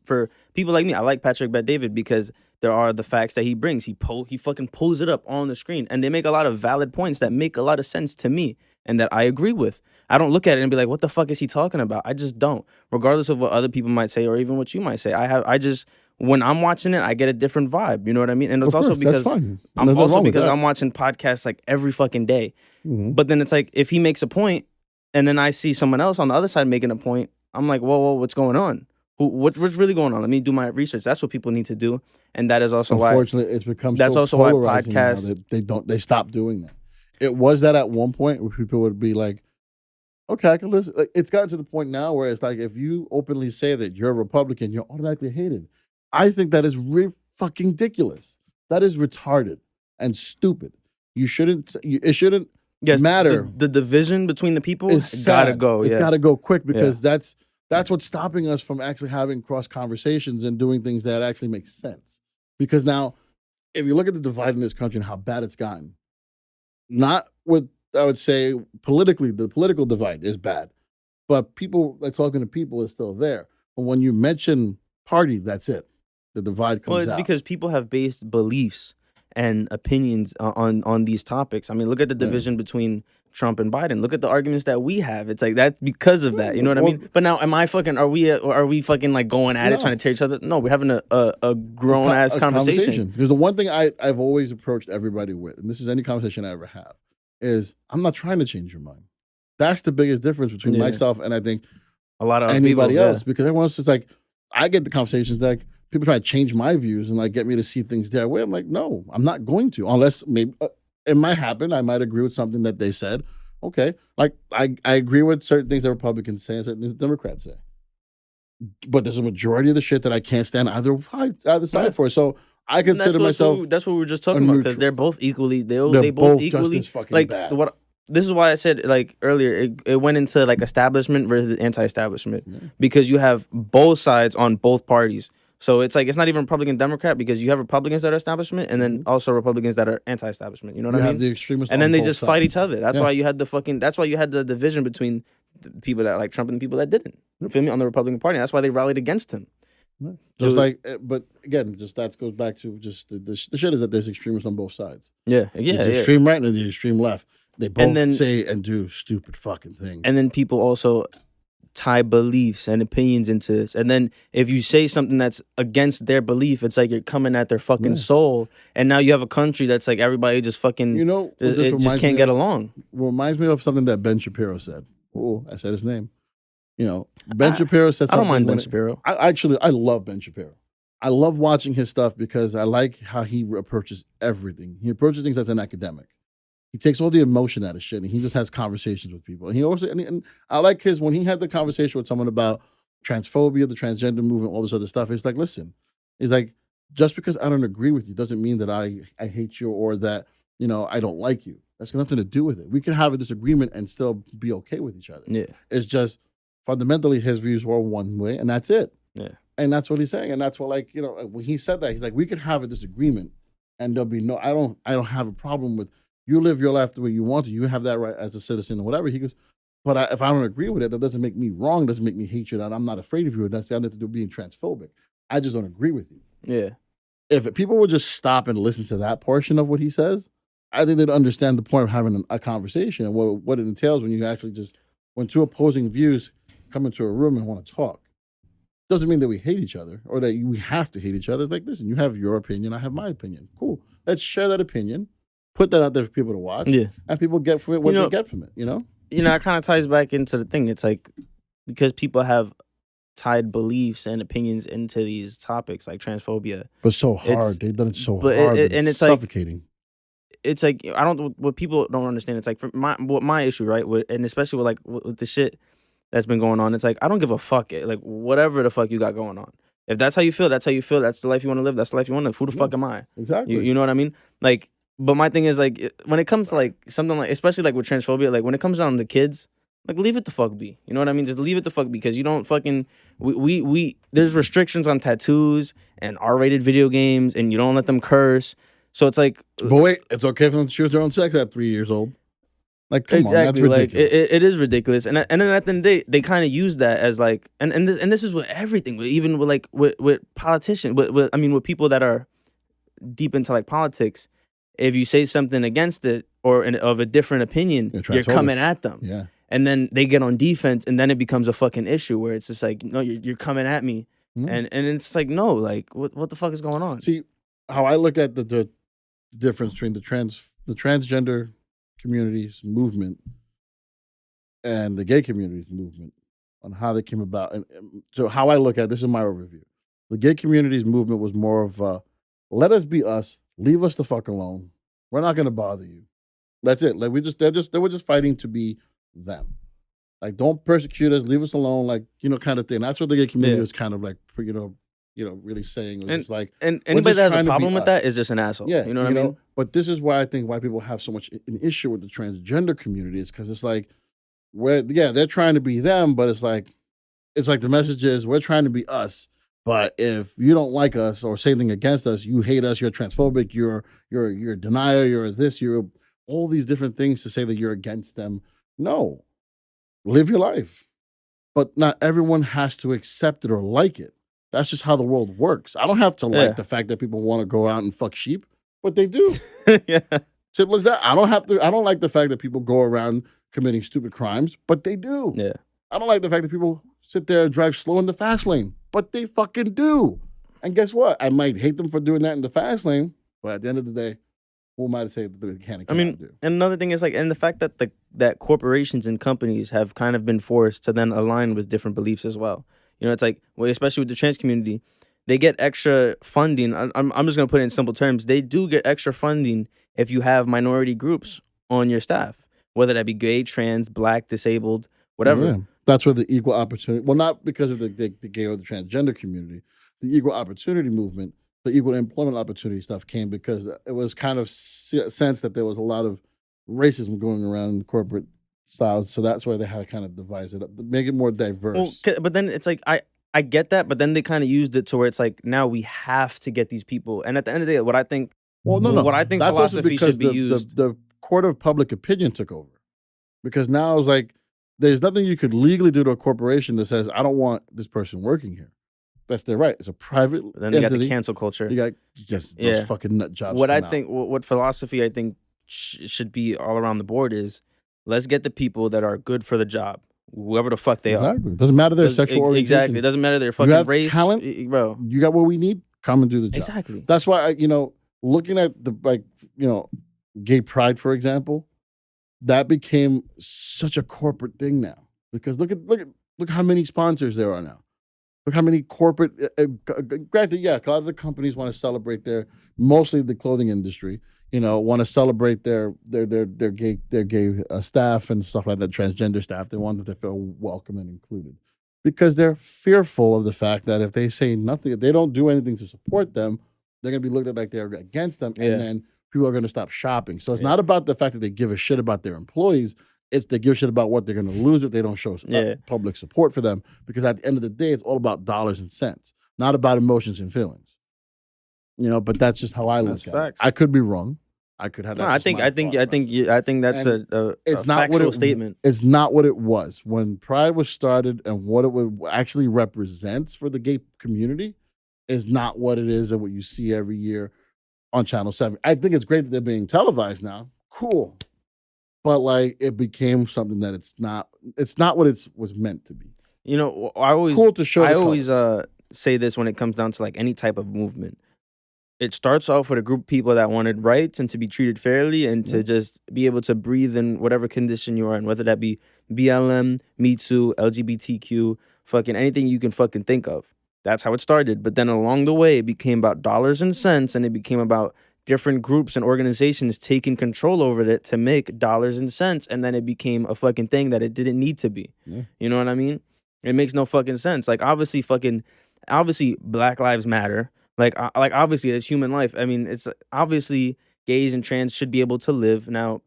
for people like me, I like Patrick Bet-David because there are the facts that he brings. He fucking pulls it up on the screen, and they make a lot of valid points that make a lot of sense to me and that I agree with. I don't look at it and be like, what the fuck is he talking about? I just don't, regardless of what other people might say or even what you might say. When I'm watching it, I get a different vibe. You know what I mean? And it's also because I'm watching podcasts like every fucking day. Mm-hmm. But then it's like, if he makes a point and then I see someone else on the other side making a point, I'm like, whoa, what's going on? What's really going on? Let me do my research. That's what people need to do. And that is also unfortunately, it's become that's so also polarizing why podcasts now that they stop doing that. It was that at one point where people would be like, okay, I can listen. Like, it's gotten to the point now where it's like, if you openly say that you're a Republican, you're automatically hated. I think that is fucking ridiculous. That is retarded and stupid. It shouldn't matter. The division between the people has gotta go. It's gotta go quick, because that's what's stopping us from actually having cross conversations and doing things that actually make sense. Because now, if you look at the divide in this country and how bad it's gotten, not what I would say politically, the political divide is bad, but people, like talking to people, is still there. But when you mention party, that's it. The divide comes out. Well, it's because people have based beliefs and opinions on these topics. I mean, look at the division between Trump and Biden. Look at the arguments that we have. It's like that because of that. You know what I mean? But now, are we fucking like going at it, trying to tear each other? No, we're having a grown ass conversation. Because the one thing I've always approached everybody with, and this is any conversation I ever have, is I'm not trying to change your mind. That's the biggest difference between myself and I think a lot of anybody people, else. Because everyone else is like, I get the conversations like people try to change my views and like get me to see things their way. I'm like, no, I'm not going to, unless maybe it might happen. I might agree with something that they said. Okay, like I agree with certain things that Republicans say and certain things that Democrats say. But there's a majority of the shit that I can't stand either side for. So I consider myself. That's what we were just talking about, because they're both equally. They both equally just as fucking like bad. This is why I said like earlier. It went into like establishment versus anti-establishment, because you have both sides on both parties. So it's like, it's not even Republican Democrat, because you have Republicans that are establishment and then also Republicans that are anti-establishment. You know what I mean? The extremists, and then they just fight each other. That's why you had the division between the people that like Trump and the people that didn't. You feel me? On the Republican Party. That's why they rallied against him. But again, just that goes back to just the shit is that there's extremists on both sides. Yeah. There's the extreme right and the extreme left. They both say and do stupid fucking things. And then people also tie beliefs and opinions into this. And then if you say something that's against their belief, it's like you're coming at their fucking soul. And now you have a country that's like everybody just fucking, it just can't get along. Reminds me of something that Ben Shapiro said. Oh, I said his name. Ben Shapiro said something. I don't mind Ben Shapiro. I love Ben Shapiro. I love watching his stuff because I like how he approaches everything. He approaches things as an academic. He takes all the emotion out of shit and he just has conversations with people. And he also, and I like when he had the conversation with someone about transphobia, the transgender movement, all this other stuff. It's like, listen, it's like, just because I don't agree with you doesn't mean that I hate you or that, I don't like you. That's got nothing to do with it. We can have a disagreement and still be okay with each other. Yeah. It's just fundamentally his views were one way and that's it. Yeah. And that's what he's saying. And that's what, when he said that, he's like, we could have a disagreement and there'll be I don't have a problem with you live your life the way you want to. You have that right as a citizen or whatever. He goes, but if I don't agree with it, that doesn't make me wrong. Doesn't make me hate you. And I'm not afraid of you. And that's got nothing to do with being transphobic. I just don't agree with you. Yeah. If people would just stop and listen to that portion of what he says, I think they'd understand the point of having a conversation and what it entails when you actually when two opposing views come into a room and want to talk. Doesn't mean that we hate each other or that we have to hate each other. It's like, listen, you have your opinion. I have my opinion. Cool. Let's share that opinion. Put that out there for people to watch, and people get from it what they get from it, it kind of ties back into the thing. It's like, because people have tied beliefs and opinions into these topics like transphobia. But so hard. They've done it so hard. And it's suffocating. It's like, what people don't understand. It's like, for my issue, right? And especially with the shit that's been going on, it's like, I don't give a fuck. Like, whatever the fuck you got going on. If that's how you feel, that's how you feel. That's the life you want to live. That's the life you want to live. Who the fuck am I? Exactly. You know what I mean? Like, but my thing is, like, when it comes to, like, something like, especially, like, with transphobia, like, when it comes down to kids, like, leave it the fuck be. You know what I mean? Just leave it the fuck be, because you don't fucking, there's restrictions on tattoos and R-rated video games, and you don't let them curse. So it's like But wait, it's okay for them to choose their own sex at 3 years old. Like, come on, that's exactly, like ridiculous. it is ridiculous, and then at the end of the day, they kind of use that as like, and this is with everything, even with like with politicians, with I mean with people that are deep into like politics. If you say something against it or of a different opinion, You're you're transphobic. coming at them, Yeah. and then they get on defense, and then it becomes a fucking issue where it's just like, no, you're coming at me, and it's like, no, like what the fuck is going on? See, how I look at the difference between the transgender community's movement and the gay community's movement on how they came about. And so how I look at this is my overview. The gay community's movement was more of let us be us, leave us the fuck alone. We're not gonna bother you. That's it. Like they were just fighting to be them. Like, don't persecute us, leave us alone, like, kind of thing. That's what the gay community was kind of like, really saying. It was just like, And we're anybody just that has a trying to be problem with us. that is just an asshole. Yeah, You know what I mean? But this is why I think white people have so much an issue with the transgender community is because it's like, they're trying to be them, but it's like the message is we're trying to be us. But if you don't like us or say anything against us, you hate us, you're transphobic, you're a denier, you're this, you're all these different things to say that you're against them. No, live your life. But not everyone has to accept it or like it. That's just how the world works. I don't have to like the fact that people want to go out and fuck sheep, but they do. Yeah. Simple as that. I don't like the fact that people go around committing stupid crimes, but they do. Yeah. I don't like the fact that people sit there and drive slow in the fast lane, but they fucking do. And guess what? I might hate them for doing that in the fast lane, but at the end of the day, who am I to say that they can't do? And another thing is like, and the fact that that corporations and companies have kind of been forced to then align with different beliefs as well. It's like, especially with the trans community, they get extra funding. I'm just gonna put it in simple terms. They do get extra funding if you have minority groups on your staff, whether that be gay, trans, black, disabled, whatever. Yeah. That's where the equal opportunity. Well, not because of the gay or the transgender community, the equal opportunity movement. The equal employment opportunity stuff came because it was kind of sense that there was a lot of racism going around in the corporate styles. So that's why they had to kind of devise it up, to make it more diverse. Well, but then it's like, I get that, but then they kind of used it to where it's like, now we have to get these people. And at the end of the day, what I think, what I think that's philosophy should be used. The court of public opinion took over. Because now it's like, there's nothing you could legally do to a corporation that says, I don't want this person working here. That's their right. It's a private Then you got the cancel culture. You got those fucking nut jobs. What I think, what philosophy I think should be all around the board is, let's get the people that are good for the job, whoever the fuck they are. Exactly. Doesn't matter their sexual orientation. Exactly. It doesn't matter their fucking you have race. Talent, bro. You got what we need. Come and do the job. Exactly. That's why looking at the gay pride, for example, that became such a corporate thing now. Because look how many sponsors there are now. Look how many corporate. Granted, a lot of the companies want to celebrate mostly the clothing industry. Want to celebrate their gay staff and stuff like that, transgender staff. They want them to feel welcome and included, because they're fearful of the fact that if they say nothing, if they don't do anything to support them, they're going to be looked at like they're against them, and then people are going to stop shopping. So it's not about the fact that they give a shit about their employees. It's they give a shit about what they're going to lose if they don't show public support for them. Because at the end of the day, it's all about dollars and cents, not about emotions and feelings. But that's just how I look at it. I could be wrong. I could have. No, I think that's a factual statement. It's not what it was when Pride was started, and what it actually represents for the gay community is not what it is and what you see every year on Channel 7. I think it's great that they're being televised now. Cool. But like, it became something that it's not what it was meant to be. I always cool to show. I always say this when it comes down to like any type of movement. It starts off with a group of people that wanted rights and to be treated fairly and to just be able to breathe in whatever condition you are in, whether that be BLM, Me Too, LGBTQ, fucking anything you can fucking think of. That's how it started. But then along the way, it became about dollars and cents, and it became about different groups and organizations taking control over it to make dollars and cents, and then it became a fucking thing that it didn't need to be. Yeah. You know what I mean? It makes no fucking sense. Like, obviously Black Lives Matter. Like obviously, it's human life. I mean, it's obviously gays and trans should be able to live. Now,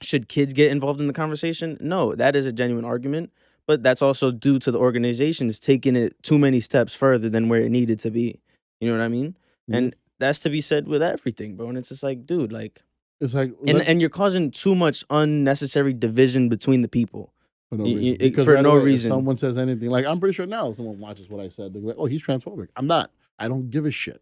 should kids get involved in the conversation? No, that is a genuine argument. But that's also due to the organizations taking it too many steps further than where it needed to be. You know what I mean? Mm-hmm. that's to be said with everything, bro. And it's just like, dude, like, It's like and you're causing too much unnecessary division between the people for no reason. Because for right no away, if reason. someone says anything, like I'm pretty sure now, if someone watches what I said, they're like, "Oh, he's transphobic." I'm not. I don't give a shit.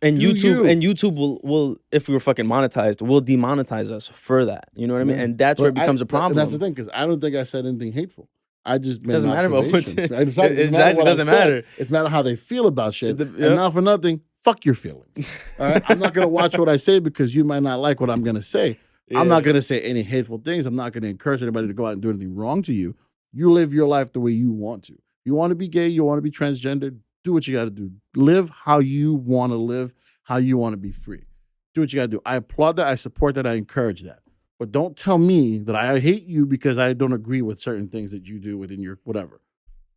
And Do you? YouTube will, if we were fucking monetized, will demonetize us for that. You know what I mean? Yeah. And that's where it becomes a problem. And that's the thing, because I don't think I said anything hateful. I just made doesn't an matter about what observation. it exactly doesn't matter. It's matter how they feel about shit. Yep. And not for nothing, fuck your feelings. All right, I'm not gonna watch what I say because you might not like what I'm gonna say. Yeah. I'm not gonna say any hateful things. I'm not gonna encourage anybody to go out and do anything wrong to you. You live your life the way you want to. You want to be gay, you want to be transgender, do what you got to do. Live how you want to live, how you want to be free. Do what you got to do. I applaud that. I support that. I encourage that. But don't tell me that I hate you because I don't agree with certain things that you do within your whatever.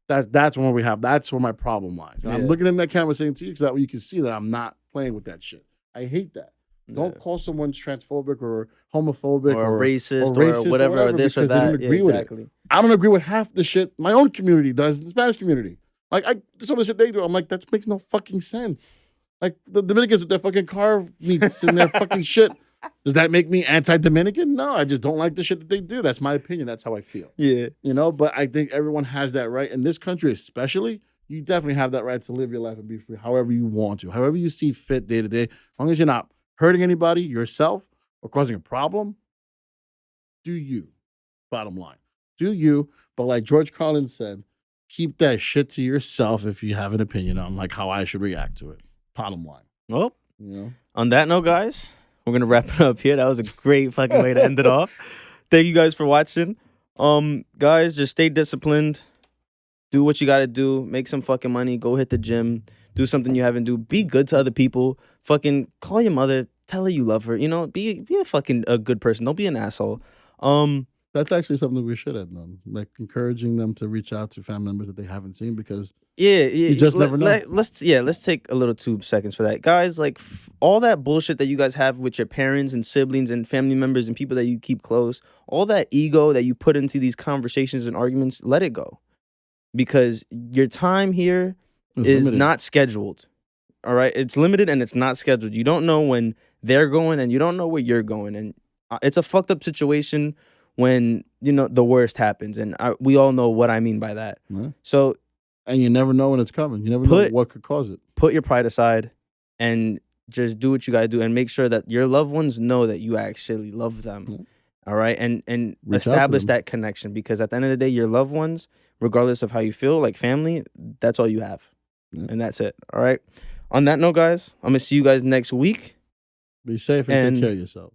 That's when that's where my problem lies. And I'm looking in that camera saying to you because that way you can see that I'm not playing with that shit. I hate that. Don't call someone transphobic or homophobic or racist or whatever or this or that. They don't agree with it. I don't agree with half the shit my own community does, the Spanish community. Like some of the shit they do, I'm like, that makes no fucking sense. Like the Dominicans with their fucking carved meats and their fucking shit. Does that make me anti-Dominican? No, I just don't like the shit that they do. That's my opinion. That's how I feel. Yeah. You know, but I think everyone has that right. In this country especially, you definitely have that right to live your life and be free however you want to, however you see fit day to day. As long as you're not hurting anybody, yourself, or causing a problem, do you. Bottom line. Do you. But like George Carlin said, keep that shit to yourself if you have an opinion on like how I should react to it. Bottom line. Well, you know? On that note, guys, we're gonna wrap it up here. That was a great fucking way to end it off. Thank you guys for watching. Guys, just stay disciplined. Do what you gotta do. Make some fucking money. Go hit the gym. Do something you haven't do. Be good to other people. Fucking call your mother. Tell her you love her. You know, be a good person. Don't be an asshole. That's actually something we should have done, like encouraging them to reach out to family members that they haven't seen because you just never know. Let's take a little 2 seconds for that, guys. Like all that bullshit that you guys have with your parents and siblings and family members and people that you keep close, all that ego that you put into these conversations and arguments, let it go, because your time here is not scheduled. All right, it's limited and it's not scheduled. You don't know when they're going and you don't know where you're going, and it's a fucked up situation when, you know, the worst happens. And we all know what I mean by that. Yeah. So, and you never know when it's coming. You never know what could cause it. Put your pride aside and just do what you got to do and make sure that your loved ones know that you actually love them. Yeah. All right. And establish that connection, because at the end of the day, your loved ones, regardless of how you feel, like family, that's all you have. Yeah. And that's it. All right. On that note, guys, I'm going to see you guys next week. Be safe and take care of yourselves.